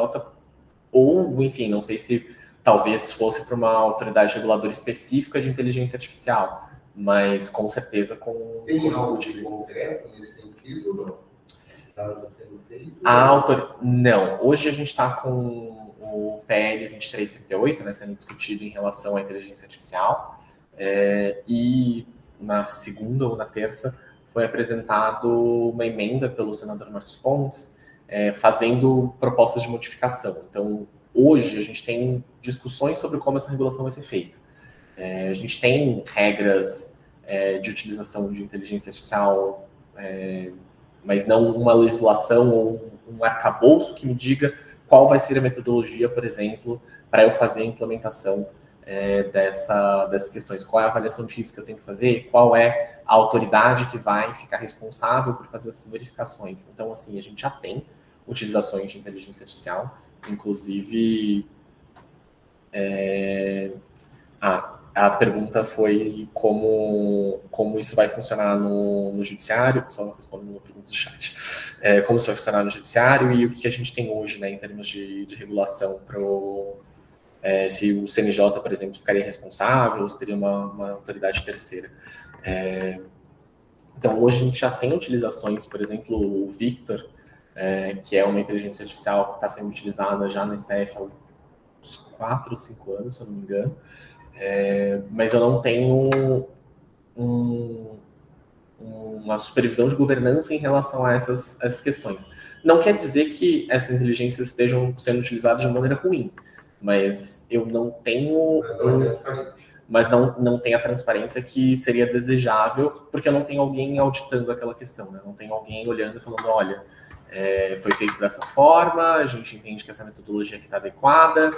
ou, enfim, não sei se talvez fosse para uma autoridade reguladora específica de inteligência artificial, mas com certeza com... Tem algo de concreto nesse sentido, não? Está sendo feito? Não, hoje a gente está com o PL 2338, né, sendo discutido em relação à inteligência artificial, e na segunda ou na terça foi apresentado uma emenda pelo senador Marcos Pontes, fazendo propostas de modificação. Então, hoje a gente tem discussões sobre como essa regulação vai ser feita. A gente tem regras de utilização de inteligência artificial, mas não uma legislação ou um arcabouço que me diga qual vai ser a metodologia, por exemplo, para eu fazer a implementação dessas questões. Qual é a avaliação de risco que eu tenho que fazer? Qual é a autoridade que vai ficar responsável por fazer essas verificações? Então, assim, a gente já tem utilizações de inteligência artificial, inclusive... A pergunta foi como isso vai funcionar no judiciário, só respondendo uma pergunta do chat, como isso vai funcionar no judiciário e o que a gente tem hoje, né, em termos de regulação se o CNJ, por exemplo, ficaria responsável ou se teria uma autoridade terceira. Então, hoje a gente já tem utilizações, por exemplo, o Victor, que é uma inteligência artificial que está sendo utilizada já na STF há uns 4 ou 5 anos, se eu não me engano, mas eu não tenho uma supervisão de governança em relação a essas questões. Não quer dizer que essas inteligências estejam sendo utilizadas de maneira ruim, mas eu não tenho... Mas não tem a transparência que seria desejável, porque eu não tenho alguém auditando aquela questão, né? Não tenho alguém olhando e falando, olha, foi feito dessa forma, a gente entende que essa metodologia aqui está adequada,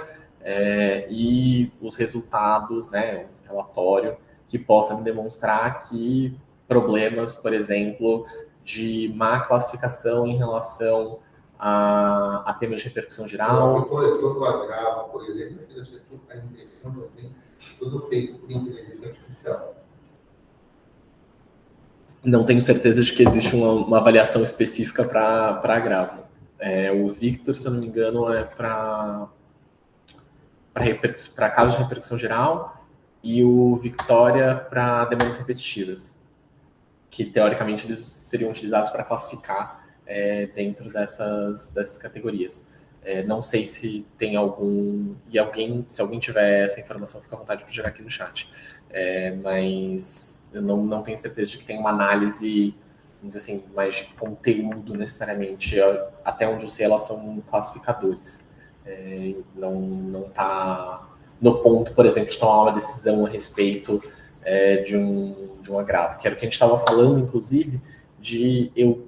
e os resultados, né, um relatório que possa me demonstrar que problemas, por exemplo, de má classificação em relação a temas de repercussão geral. Todo agravo, por exemplo, a impressão tem tudo feito por inteligência artificial. Não tenho certeza de que existe uma avaliação específica para agravo. O Victor, se eu não me engano, é para casos de repercussão geral e o Victoria para demandas repetitivas, que teoricamente eles seriam utilizados para classificar dentro dessas categorias. Não sei se tem algum... E se alguém tiver essa informação, fica à vontade para jogar aqui no chat. Mas eu não tenho certeza de que tem uma análise, vamos dizer assim, mais de conteúdo necessariamente. Até onde eu sei, elas são classificadores. Não está no ponto, por exemplo, de tomar uma decisão a respeito de um agravo. Que era o que a gente estava falando, inclusive, de eu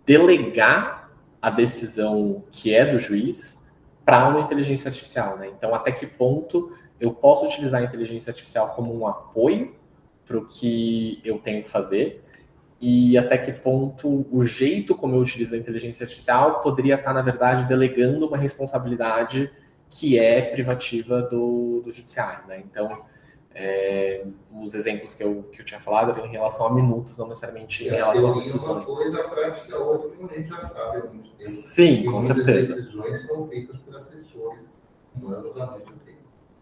delegar a decisão que é do juiz para uma inteligência artificial, né? Então, até que ponto eu posso utilizar a inteligência artificial como um apoio para o que eu tenho que fazer e até que ponto o jeito como eu utilizo a inteligência artificial poderia estar, na verdade, delegando uma responsabilidade que é privativa do judiciário, né? Então, os exemplos que eu tinha falado eram em relação a minutos, não necessariamente em relação a decisões. Uma coisa, a prática é outra, como a gente já sabe há muito tempo. Sim, com certeza. Muitas decisões são feitas por assessores humanos há muito tempo.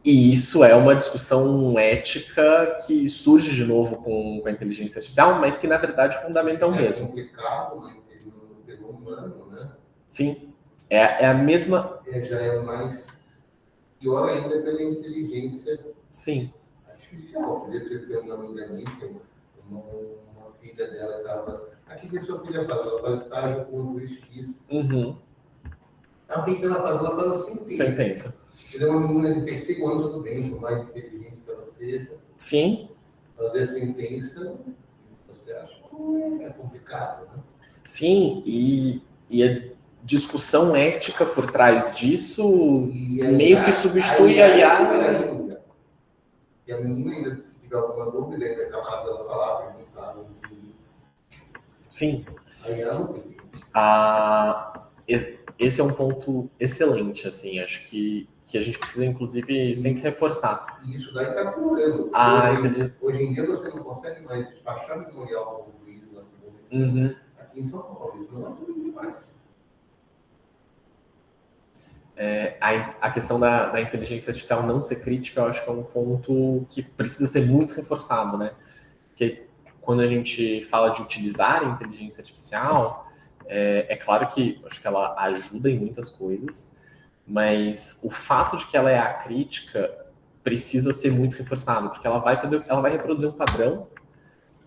E isso é uma discussão ética que surge de novo com a inteligência artificial, mas que, na verdade, fundamenta o mesmo. É complicado, né, pelo humano, né? Sim, é a mesma... Já é mais... Pior ainda pela inteligência... Sim. Artificial. Eu ter uma amiga minha, uma filha dela estava... Aqui que a sua filha faz? Ela faz estágio com o juiz X. Uhum. O que ela faz? Ela faz a sentença. Sentença. Ela é uma menina de terceiro ano, tudo bem, por mais inteligente que ela seja. Sim. Fazer a sentença, você acha que é complicado, né? Sim, e E a discussão ética por trás disso meio que substitui a IA. E a menina ainda, se tiver alguma dúvida, ainda é capaz dela falar, perguntar. Sim. A IA não tem. Esse é um ponto excelente, assim, acho que a gente precisa, inclusive, sempre reforçar. E isso daí está piorando. Hoje em dia você não consegue mais despachar memorial com o juiz na segunda. Aqui em São Paulo, isso não é tudo demais. A questão da inteligência artificial não ser crítica, eu acho que é um ponto que precisa ser muito reforçado, né? Porque quando a gente fala de utilizar a inteligência artificial, é claro que acho que ela ajuda em muitas coisas, mas o fato de que ela é acrítica precisa ser muito reforçado, porque ela vai reproduzir um padrão,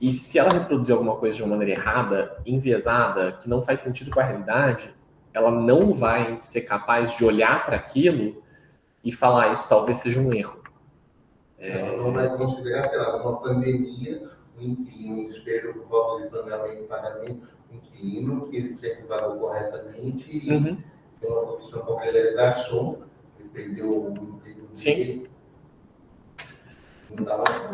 e se ela reproduzir alguma coisa de uma maneira errada, enviesada, que não faz sentido com a realidade, ela não vai ser capaz de olhar para aquilo e falar, isso talvez seja um erro. Ela não vai considerar, sei lá, uma pandemia, um inquilino espelho por volta de pagamento, um inquilino que ele sempre pagou corretamente e tem uma profissão qualquer, ele é garçom, ele perdeu o emprego dele.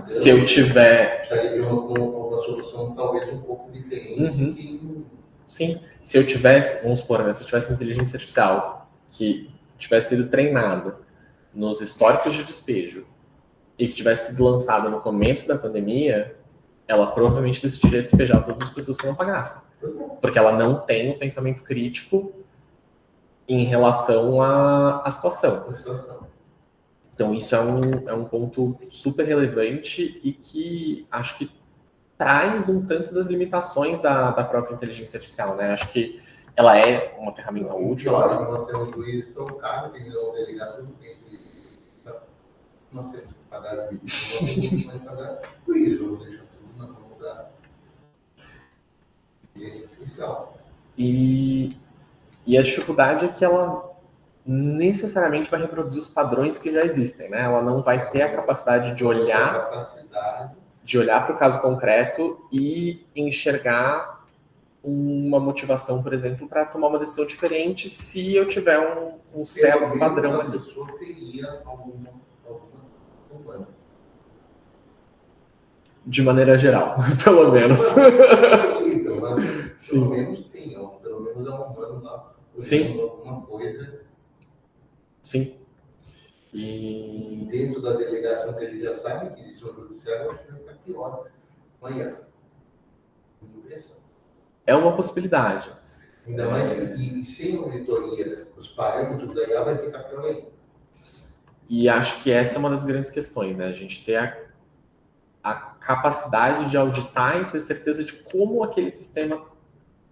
Se eu tiver... Estaria uma solução talvez um pouco diferente. Sim. Se eu tivesse, vamos supor, né, se eu tivesse uma inteligência artificial que tivesse sido treinada nos históricos de despejo e que tivesse sido lançada no começo da pandemia, ela provavelmente decidiria despejar todas as pessoas que não pagassem. Porque ela não tem o pensamento crítico em relação à situação. Então, isso é um ponto super relevante e que acho que traz um tanto das limitações da própria inteligência artificial, né? Acho que ela é uma ferramenta útil. Nós temos juízes tão caros que não delegar tudo bem. Nós temos que pagar juízes, mas pagar juízes, vamos deixar tudo na mão da inteligência artificial. E a dificuldade é que ela necessariamente vai reproduzir os padrões que já existem, né? Ela não vai ter a capacidade de olhar para o caso concreto e enxergar uma motivação, por exemplo, para tomar uma decisão diferente se eu tiver um certo padrão ali. De maneira geral, pelo menos. Possível, mas pelo menos tem, pelo menos é um humano lá olhando alguma coisa. Sim. E dentro da delegação que ele já sabe que isso é judiciário, acho que vai ficar pior. Olha, impressão. É uma possibilidade. Ainda mais e sem auditoria, os parâmetros da IA vai ficar pior ainda. E acho que essa é uma das grandes questões, né? A gente ter a capacidade de auditar e ter certeza de como aquele sistema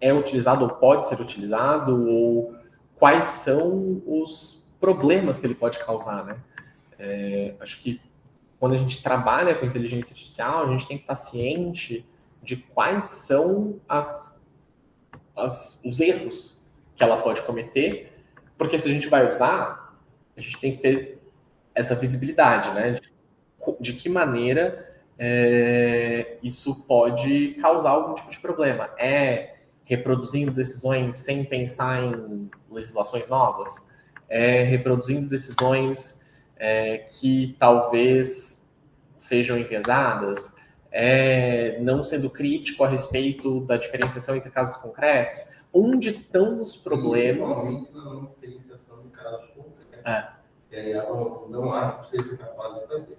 é utilizado ou pode ser utilizado, ou quais são os problemas que ele pode causar, né? Acho que quando a gente trabalha com inteligência artificial, a gente tem que estar ciente de quais são os erros que ela pode cometer, porque se a gente vai usar, a gente tem que ter essa visibilidade, né? De que maneira isso pode causar algum tipo de problema. Reproduzindo decisões sem pensar em legislações novas? Reproduzindo decisões que talvez sejam enviesadas? Não sendo crítico a respeito da diferenciação entre casos concretos? Onde estão os problemas? Principalmente na diferenciação de casos concretos. E aí eu não acho que seja capaz de fazer.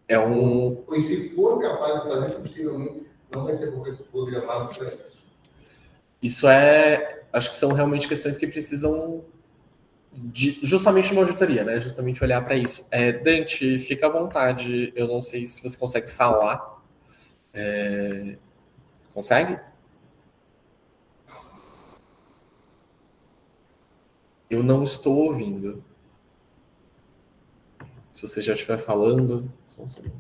E se for capaz de fazer, possivelmente não vai ser programado para isso. Isso acho que são realmente questões que precisam justamente de uma auditoria, né? Justamente olhar para isso. Dante, fica à vontade. Eu não sei se você consegue falar. Consegue? Eu não estou ouvindo. Se você já estiver falando... Só um segundo.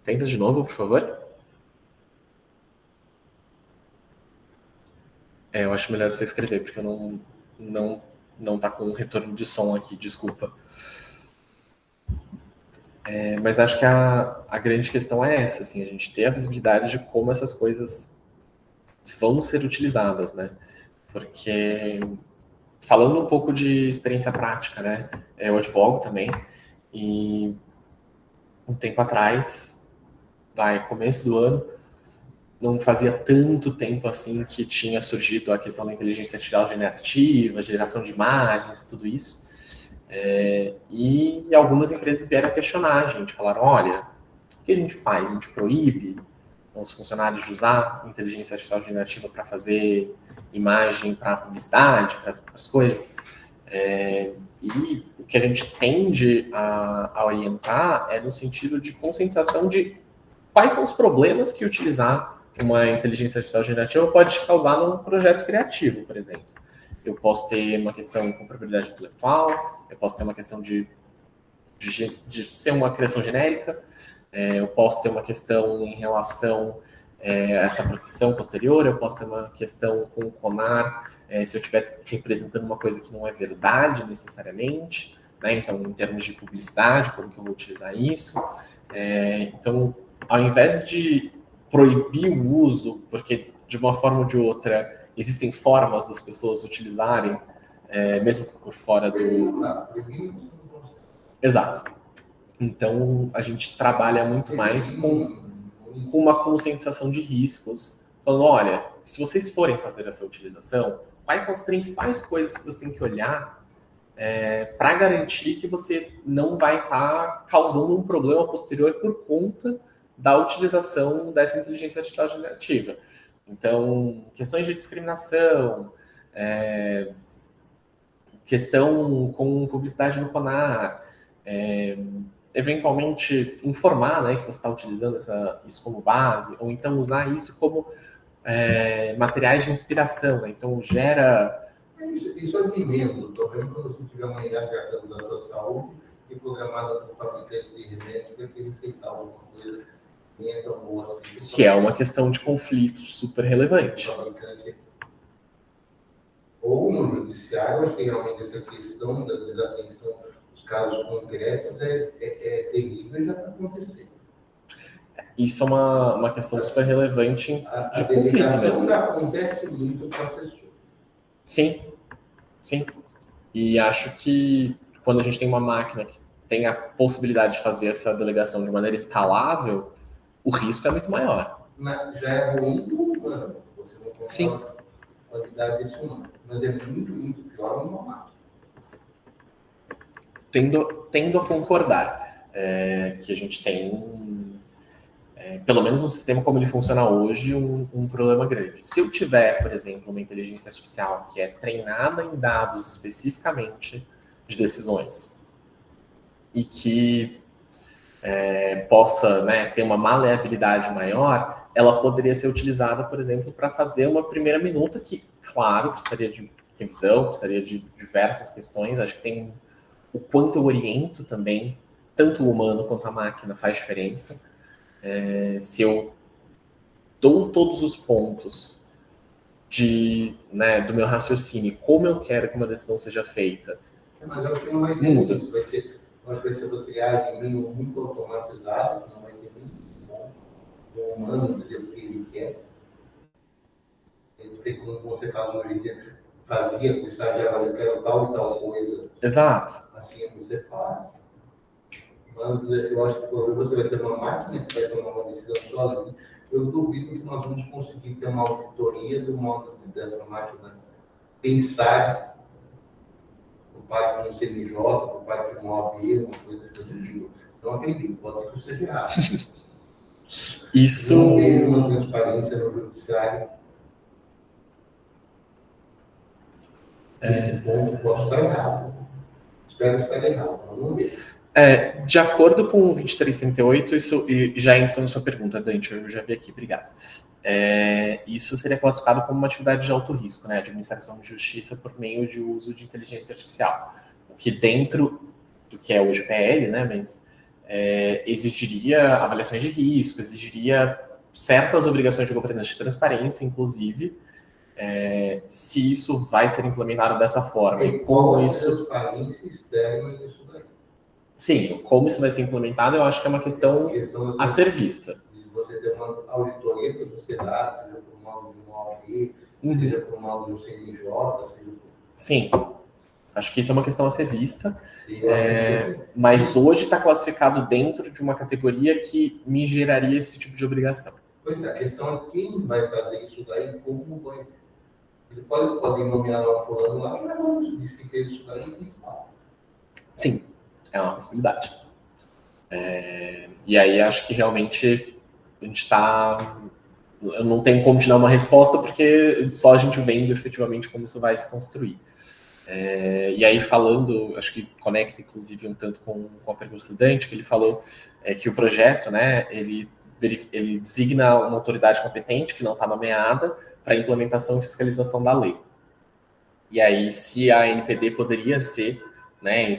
Tenta de novo, por favor. Eu acho melhor você escrever, porque eu não tá com retorno de som aqui, desculpa. Mas acho que a grande questão é essa, assim, a gente ter a visibilidade de como essas coisas vão ser utilizadas, né? Porque, falando um pouco de experiência prática, né? Eu advogo também, e um tempo atrás, começo do ano, não fazia tanto tempo assim que tinha surgido a questão da inteligência artificial generativa, geração de imagens, tudo isso. E algumas empresas vieram questionar a gente, falaram, olha, o que a gente faz? A gente proíbe os funcionários de usar inteligência artificial generativa para fazer imagem para publicidade, para as coisas. E o que a gente tende a orientar é no sentido de conscientização de quais são os problemas que utilizar uma inteligência artificial generativa pode causar num projeto criativo, por exemplo. Eu posso ter uma questão com propriedade intelectual, eu posso ter uma questão de ser uma criação genérica, eu posso ter uma questão em relação a essa proteção posterior, eu posso ter uma questão com o CONAR, se eu estiver representando uma coisa que não é verdade necessariamente, né? Então, em termos de publicidade, como que eu vou utilizar isso? Então, ao invés de proibir o uso, porque de uma forma ou de outra existem formas das pessoas utilizarem, mesmo por fora do... Exato. Então, a gente trabalha muito mais com uma conscientização de riscos, falando, olha, se vocês forem fazer essa utilização, quais são as principais coisas que você tem que olhar para garantir que você não vai estar causando um problema posterior por conta da utilização dessa inteligência artificial generativa. Então, questões de discriminação, questão com publicidade no CONAR, eventualmente informar, né, que você está utilizando isso como base, ou então usar isso como materiais de inspiração, né? Então gera... Isso é bem-vindo. O problema é quando você tiver uma IA tratando da sua saúde e programada para o fabricante de remédio para que receitar alguma coisa que nem é tão boa assim. Que é uma questão de conflito super relevante. Ou no judiciário, acho que realmente essa questão da desatenção dos casos concretos é terrível e já está acontecendo. Isso é uma questão super relevante de conflito mesmo. Acontece muito com assessor. Sim, sim. E acho que quando a gente tem uma máquina que tem a possibilidade de fazer essa delegação de maneira escalável, o risco é muito maior. Já é ruim do humano. Você não controla Sim. a qualidade desse humano. Mas é muito, muito pior numa máquina. Tendo a concordar que a gente tem, pelo menos no sistema como ele funciona hoje, um problema grande. Se eu tiver, por exemplo, uma inteligência artificial que é treinada em dados especificamente de decisões e que possa, né, ter uma maleabilidade maior, ela poderia ser utilizada, por exemplo, para fazer uma primeira minuta que, claro, precisaria de revisão, precisaria de diversas questões. Acho que tem o quanto eu oriento também, tanto o humano quanto a máquina faz diferença. Se eu dou todos os pontos do meu raciocínio, como eu quero que uma decisão seja feita, mas eu acho que não vai ser muda. Isso. Vai ser você age em meio muito automatizado, que não vai ter muito bom do humano dizer o que ele quer. Ele tem como você faz hoje em dia, fazia com o estagiário, eu quero tal e tal coisa. Exato. Assim você faz. Mas eu acho que você vai ter uma máquina que vai tomar uma decisão sozinha. Eu duvido que nós vamos conseguir ter uma auditoria do modo dessa máquina pensar por parte de um CNJ, por parte de um OAB, uma coisa desse tipo. Não acredito, pode ser que eu esteja errado. Isso... Não vejo uma transparência no judiciário. Nesse ponto, posso estar errado. Espero estar errado, mas não vejo. De acordo com o 2338, isso já entra na sua pergunta, Dante, eu já vi aqui, obrigado. Isso seria classificado como uma atividade de alto risco, né? Administração de justiça por meio de uso de inteligência artificial. O que dentro do que é hoje PL, né? Mas exigiria avaliações de risco, exigiria certas obrigações de governança de transparência, inclusive, se isso vai ser implementado dessa forma. E como isso... transparência externa disso daí. Sim, como isso vai ser implementado, eu acho que é uma questão a ser vista. Você ter uma auditoria da sociedade, seja por uma modo de uma OAB, Uhum. seja por modo de um CNJ, seja por... Sim, acho que isso é uma questão a ser vista, E eu acho que mas hoje está classificado dentro de uma categoria que me geraria esse tipo de obrigação. pois é, a questão é quem vai fazer isso daí, como vai. Ele pode nomear lá o fulano lá, que vai fazer isso, que fez isso daí e tal. Sim, é uma possibilidade. E aí acho que realmente a gente está. Eu não tenho como te dar uma resposta, porque só a gente vendo efetivamente como isso vai se construir. E aí falando, acho que conecta inclusive um tanto com a pergunta do estudante, que ele falou que o projeto, né, ele designa uma autoridade competente que não está nomeada para implementação e fiscalização da lei. E aí, se a NPD poderia ser, né,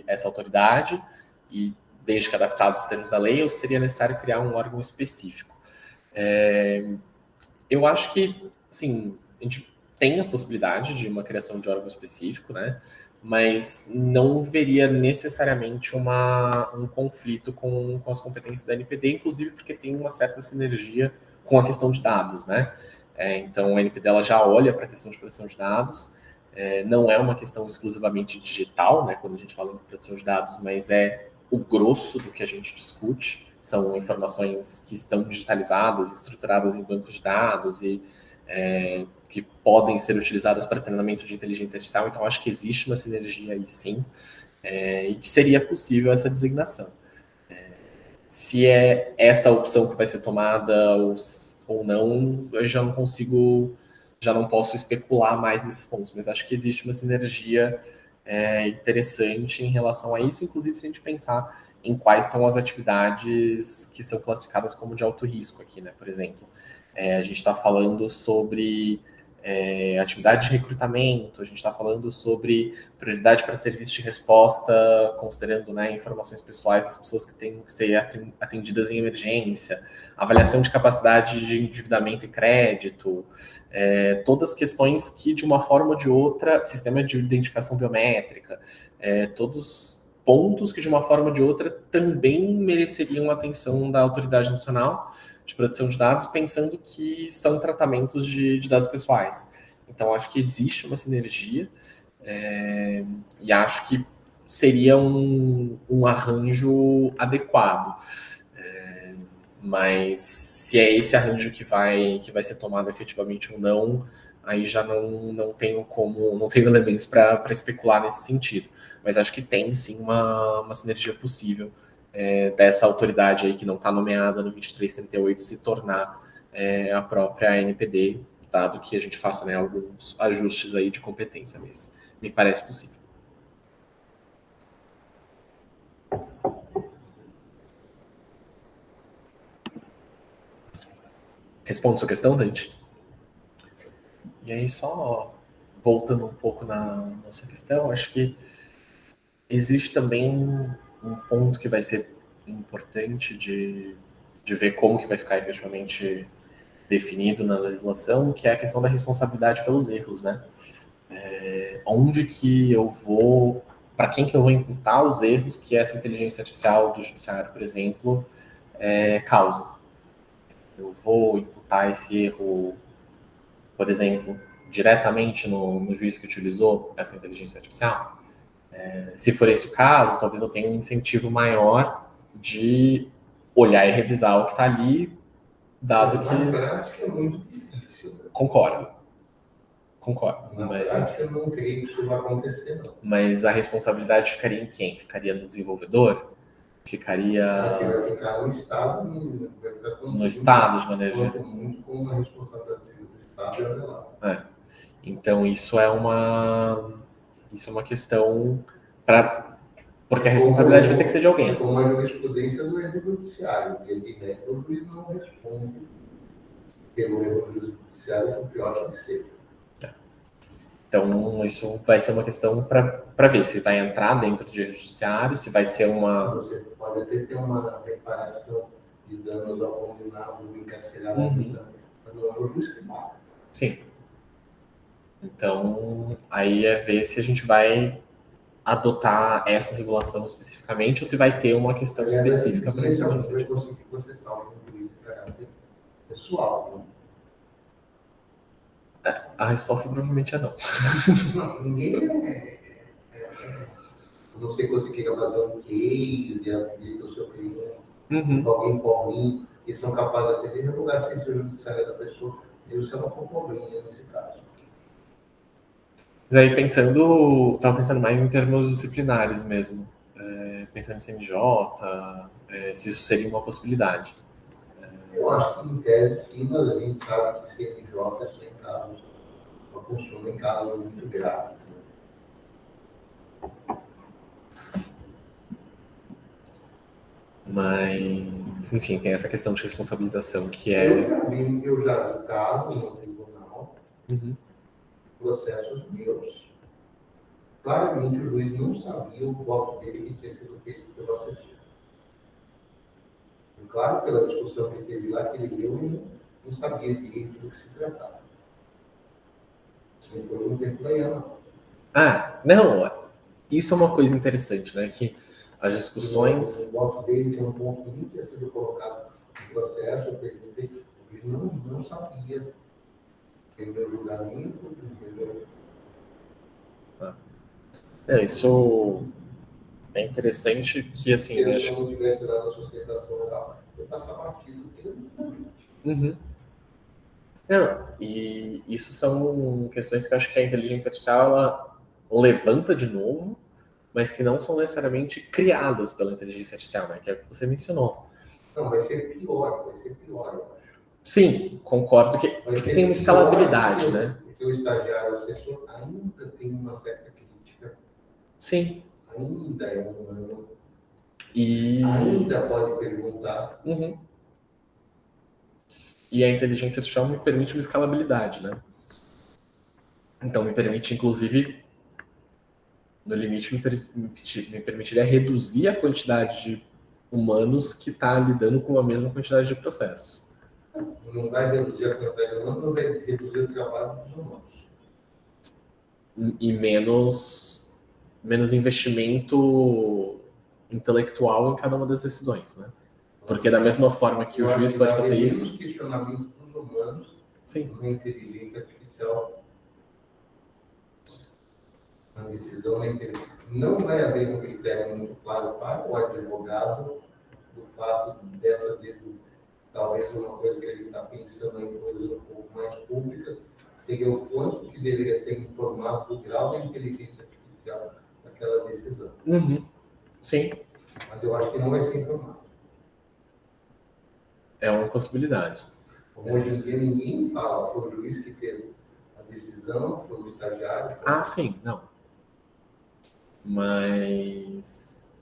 essa autoridade, e desde que adaptado os termos da lei, ou seria necessário criar um órgão específico? Eu acho que, sim, a gente tem a possibilidade de uma criação de órgão específico, né? Mas não veria necessariamente um conflito com as competências da NPD, inclusive porque tem uma certa sinergia com a questão de dados, né? Então, a NPD ela já olha para a questão de proteção de dados, não é uma questão exclusivamente digital, né? Quando a gente fala em proteção de dados, mas é o grosso do que a gente discute, são informações que estão digitalizadas, estruturadas em bancos de dados e que podem ser utilizadas para treinamento de inteligência artificial. Então, acho que existe uma sinergia aí, sim, e que seria possível essa designação. Se é essa a opção que vai ser tomada ou não, eu já não posso especular mais nesses pontos, mas acho que existe uma sinergia interessante em relação a isso, inclusive se a gente pensar em quais são as atividades que são classificadas como de alto risco aqui, né? Por exemplo, a gente está falando sobre atividade de recrutamento, a gente está falando sobre prioridade para serviço de resposta, considerando, né, informações pessoais das pessoas que têm que ser atendidas em emergência, avaliação de capacidade de endividamento e crédito, todas questões que, de uma forma ou de outra, sistema de identificação biométrica, todos pontos que, de uma forma ou de outra, também mereceriam a atenção da autoridade nacional de proteção de dados, pensando que são tratamentos de dados pessoais. Então, acho que existe uma sinergia e acho que seria um arranjo adequado. Mas se é esse arranjo que vai ser tomado efetivamente ou não, aí já não tenho não tenho elementos para especular nesse sentido. Mas acho que tem sim uma sinergia possível dessa autoridade aí que não está nomeada no 2338 se tornar a própria NPD, dado que a gente faça, né, alguns ajustes aí de competência, mas me parece possível. Responde sua questão, Dante? E aí, só voltando um pouco na nossa questão, acho que existe também um ponto que vai ser importante de ver como que vai ficar efetivamente definido na legislação, que é a questão da responsabilidade pelos erros, né? Onde que eu vou, para quem que eu vou imputar os erros que essa inteligência artificial do judiciário, por exemplo, causa? Eu vou imputar esse erro, por exemplo, diretamente no juiz que utilizou essa inteligência artificial? Se for esse o caso, talvez eu tenha um incentivo maior de olhar e revisar o que está ali, dado que... Na prática é muito difícil. Né? Concordo. Na prática eu não creio que isso vai acontecer, não. Mas a responsabilidade ficaria em quem? Ficaria no desenvolvedor? Ficaria... Acho que vai ficar no Estado, vai ficar no Estado, de maneira geral. Muito com a responsabilidade do Estado Então, isso é uma questão porque a responsabilidade vai ter que ser de alguém. É como a jurisprudência do erro judiciário, que ele nega, o juiz não responde pelo erro judiciário, o pior que seja. Então, isso vai ser uma questão para ver se vai entrar dentro do judiciário, se vai ser uma... Você pode até ter uma reparação de danos ao condenado, do encarcerado, mas não é o juiz que paga. Sim. Então, aí é ver se a gente vai adotar essa regulação especificamente ou se vai ter uma questão específica para isso. Esse é um preconceito que você fala com o juiz de caráter pessoal. A resposta provavelmente é não. Não, ninguém a não ser que você queira fazer um case, abrir para o seu cliente, Uhum. alguém pobrinho, e são capazes até de revogar a ciência judiciária da pessoa, mesmo se ela for pobrinha nesse caso. Mas aí tava pensando mais em termos disciplinares mesmo. Pensando em CNJ, se isso seria uma possibilidade. Eu acho que, em tese, sim, mas a gente sabe que CNJ é só em casos, só funciona em casos muito graves. Mas, enfim, tem essa questão de responsabilização que Eu já vi casos no tribunal, Uhum. processos meus. Claramente o juiz não sabia o voto dele que tinha sido feito pelo assessor. E claro, pela discussão que teve lá, que ele leu e não sabia direito do que se tratava. Isso não foi no tempo da IANA, não. Não, isso é uma coisa interessante, né? Que as O discussões. voto dele tinha um ponto que nem tinha sido colocado no processo, eu perguntei, o juiz não sabia entender o julgamento, entendeu? Isso é interessante que, assim, Se ele acho não que. tivesse dado a sustentação oral, eu passar batido tranquilamente. Uhum. Não, e isso são questões que eu acho que a inteligência artificial ela levanta de novo, mas que não são necessariamente criadas pela inteligência artificial, né? Que é o que você mencionou. Não, vai ser pior, eu acho. Sim, concordo Vai que tem uma ser pior escalabilidade, né? porque o estagiário assessor ainda tem uma certa crítica, Sim. ainda é humano, E. ainda pode perguntar. Uhum. E a inteligência artificial me permite uma escalabilidade, né? Então me permite, inclusive, no limite, me permitiria reduzir a quantidade de humanos que está lidando com a mesma quantidade de processos. Não vai reduzir a quantidade humana, não vai reduzir o trabalho dos humanos. E menos investimento intelectual em cada uma das decisões, né? Porque da mesma forma que o juiz pode fazer isso... menos questionamento dos humanos Sim. na inteligência artificial, na decisão na inteligência. Não vai haver um critério muito claro para o advogado do fato dessa talvez uma coisa que a gente está pensando em coisas um pouco mais públicas, seria o quanto que deveria ser informado do grau da inteligência artificial naquela decisão. Uhum. Sim. Mas eu acho que não vai ser informado. É uma possibilidade. Hoje em dia ninguém fala, foi o juiz que fez a decisão, foi o estagiário. Sim, não. Mas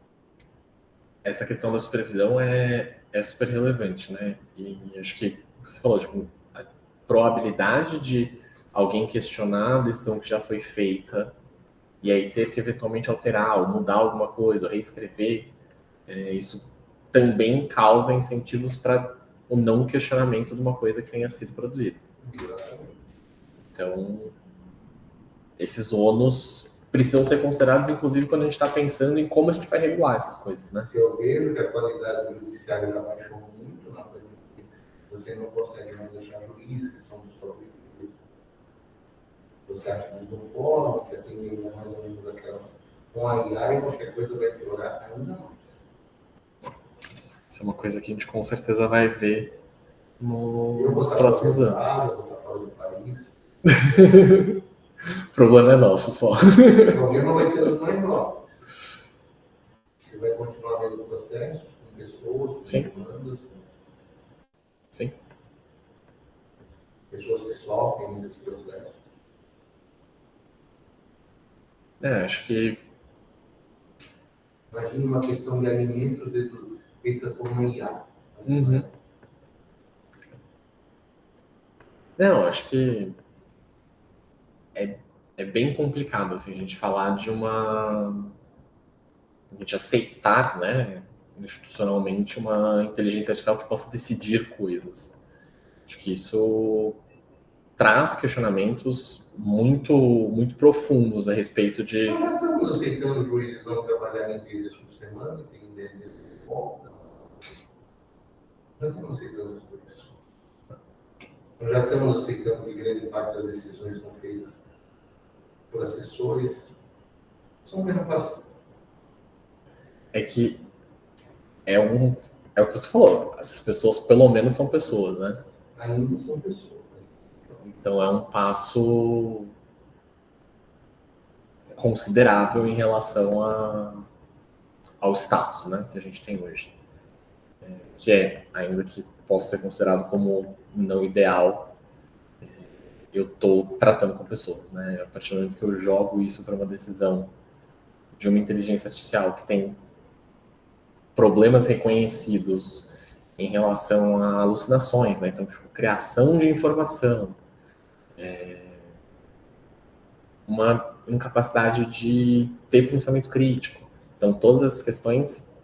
essa questão da supervisão é super relevante, né? E acho que você falou, tipo, a probabilidade de alguém questionar a decisão que já foi feita e aí ter que eventualmente alterar ou mudar alguma coisa, ou reescrever, isso também causa incentivos para o não questionamento de uma coisa que tenha sido produzida. Então, esses ônus precisam ser considerados, inclusive, quando a gente está pensando em como a gente vai regular essas coisas, né? Se eu vejo que a qualidade do judiciário já baixou muito na coisa que você não consegue mais deixar juízes que são dos próprios juízes. Você acha que no fórum, que tem mais ou menos aquela... Com a IA, eu acho que a coisa vai piorar ainda mais. Isso é uma coisa que a gente com certeza vai ver nos próximos próximos anos. Eu vou estar fora do país. O problema é nosso só. O problema vai ser dos mais novos. Você vai continuar vendo processos com pessoas, com demandas, Sim. pessoas que sofrem nesses processos. Acho que... Imagina uma questão de alimentos feita por uma IA. Uhum. Não, acho que é bem complicado assim, a gente falar de a gente aceitar, né, institucionalmente, uma inteligência artificial que possa decidir coisas. Acho que isso traz questionamentos muito profundos a respeito de... Nós já estamos aceitando juízes não trabalhar em 3 dias por semana, tem 10 dias de volta. Nós estamos aceitando isso. Nós já estamos aceitando que grande parte das decisões são feitas por assessores. São mesmo passivos. É que é o que você falou, as pessoas pelo menos são pessoas, né? Ainda são pessoas. Então é um passo considerável em relação ao status, né, que a gente tem hoje. Que é, ainda que possa ser considerado como não ideal, eu estou tratando com pessoas, né? A partir do momento que eu jogo isso para uma decisão de uma inteligência artificial que tem problemas reconhecidos em relação a alucinações, né? Então, tipo, criação de informação, uma incapacidade de ter pensamento crítico. Então, todas essas questões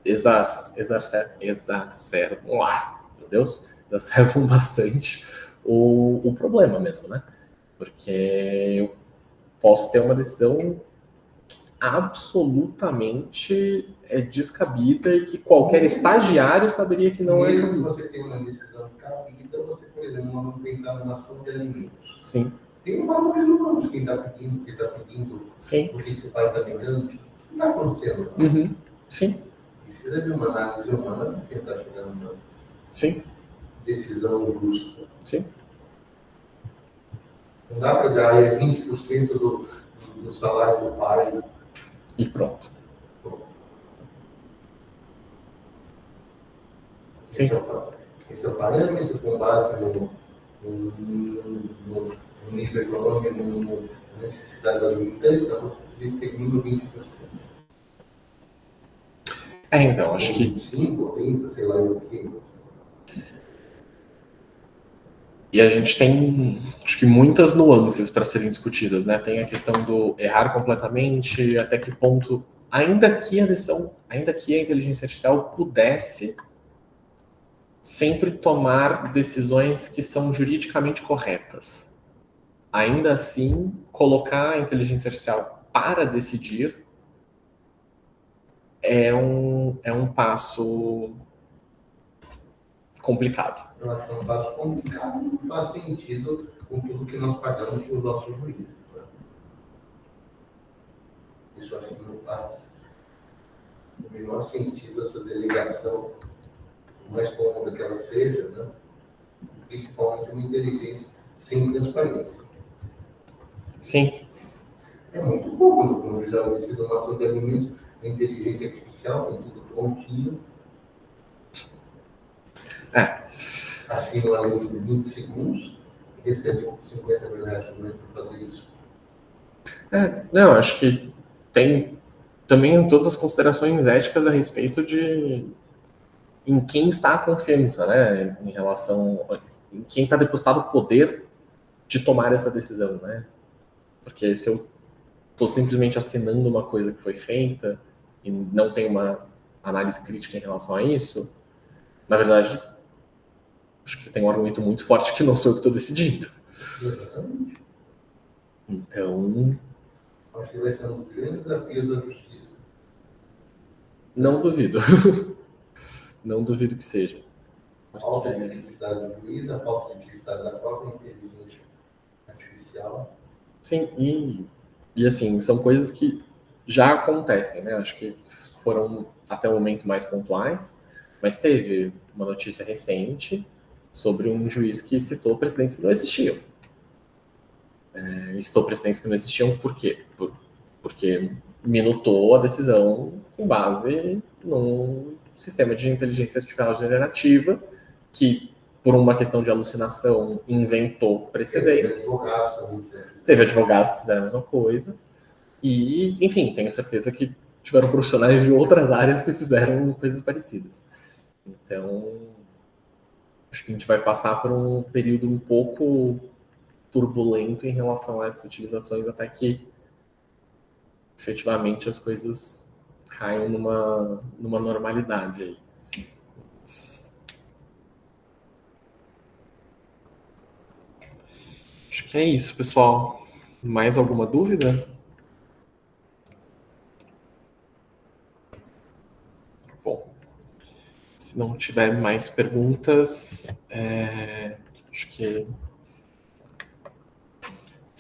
exacerbam bastante o problema mesmo, né? Porque eu posso ter uma decisão absolutamente descabida e que qualquer estagiário saberia que não é Mesmo que cabida. você tenha uma decisão cabida, você, por exemplo, não pensar numa ação de alimentos. Sim. Tem um valor humano, quem está pedindo, Sim. por que o pai está negando, não está acontecendo. Uhum. Sim. Precisa de uma análise humana para tentar chegar numa Sim. decisão justa. Sim. Não dá para dar 20% do salário do pai. E pronto. Sim. Esse é o parâmetro com base no nível econômico, na necessidade do alimentante, nós determina 20%. Então, acho que 25, 30, sei lá o que. E a gente tem, acho que, muitas nuances para serem discutidas, né? Tem a questão do errar completamente, até que ponto, ainda que a inteligência artificial pudesse sempre tomar decisões que são juridicamente corretas, ainda assim, colocar a inteligência artificial para decidir é um passo complicado. Eu acho que é um passo complicado, não faz sentido com tudo que nós pagamos para os nossos juízes. Né? Isso acho que não faz o menor sentido essa delegação, por mais cômoda que ela seja, né? Principalmente uma inteligência sem transparência. Sim. É muito pouco, como já ouvi sido uma ação de alimentos, a inteligência artificial, tem tudo prontinho. Assina ali em 20 segundos, recebeu 50 mil reais por mês para fazer isso. Não, acho que tem também todas as considerações éticas a respeito de em quem está a confiança, né? Em relação em quem está depositado o poder de tomar essa decisão, né? Porque se eu estou simplesmente assinando uma coisa que foi feita e não tenho uma análise crítica em relação a isso, na verdade, acho que tem um argumento muito forte que não sou eu que estou decidindo. Exatamente. Então, acho que vai ser um dos grandes desafios da justiça. Não duvido. Não duvido que seja. A falta de felicidade do juiz, a falta de felicidade da própria inteligência artificial. Sim, e assim, são coisas que já acontecem, né? Acho que foram até o momento mais pontuais, mas teve uma notícia recente sobre um juiz que citou precedentes que não existiam. Citou precedentes que não existiam por quê? Porque minutou a decisão com base num sistema de inteligência artificial generativa que, por uma questão de alucinação, inventou precedentes. Teve advogados que fizeram a mesma coisa. E, enfim, tenho certeza que tiveram profissionais de outras áreas que fizeram coisas parecidas. Então, acho que a gente vai passar por um período um pouco turbulento em relação a essas utilizações até que efetivamente as coisas caiam numa normalidade aí. Acho que é isso, pessoal. Mais alguma dúvida? Bom, se não tiver mais perguntas, Acho que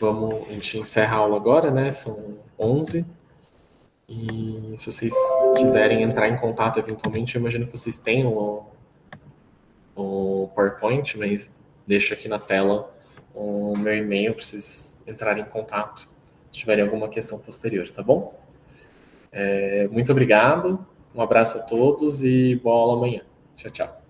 a gente encerra a aula agora, né? São 11. E se vocês quiserem entrar em contato eventualmente, eu imagino que vocês tenham o PowerPoint, mas deixo aqui na tela o meu e-mail para vocês entrarem em contato se tiverem alguma questão posterior, tá bom? Muito obrigado, um abraço a todos e boa aula amanhã. Tchau, tchau.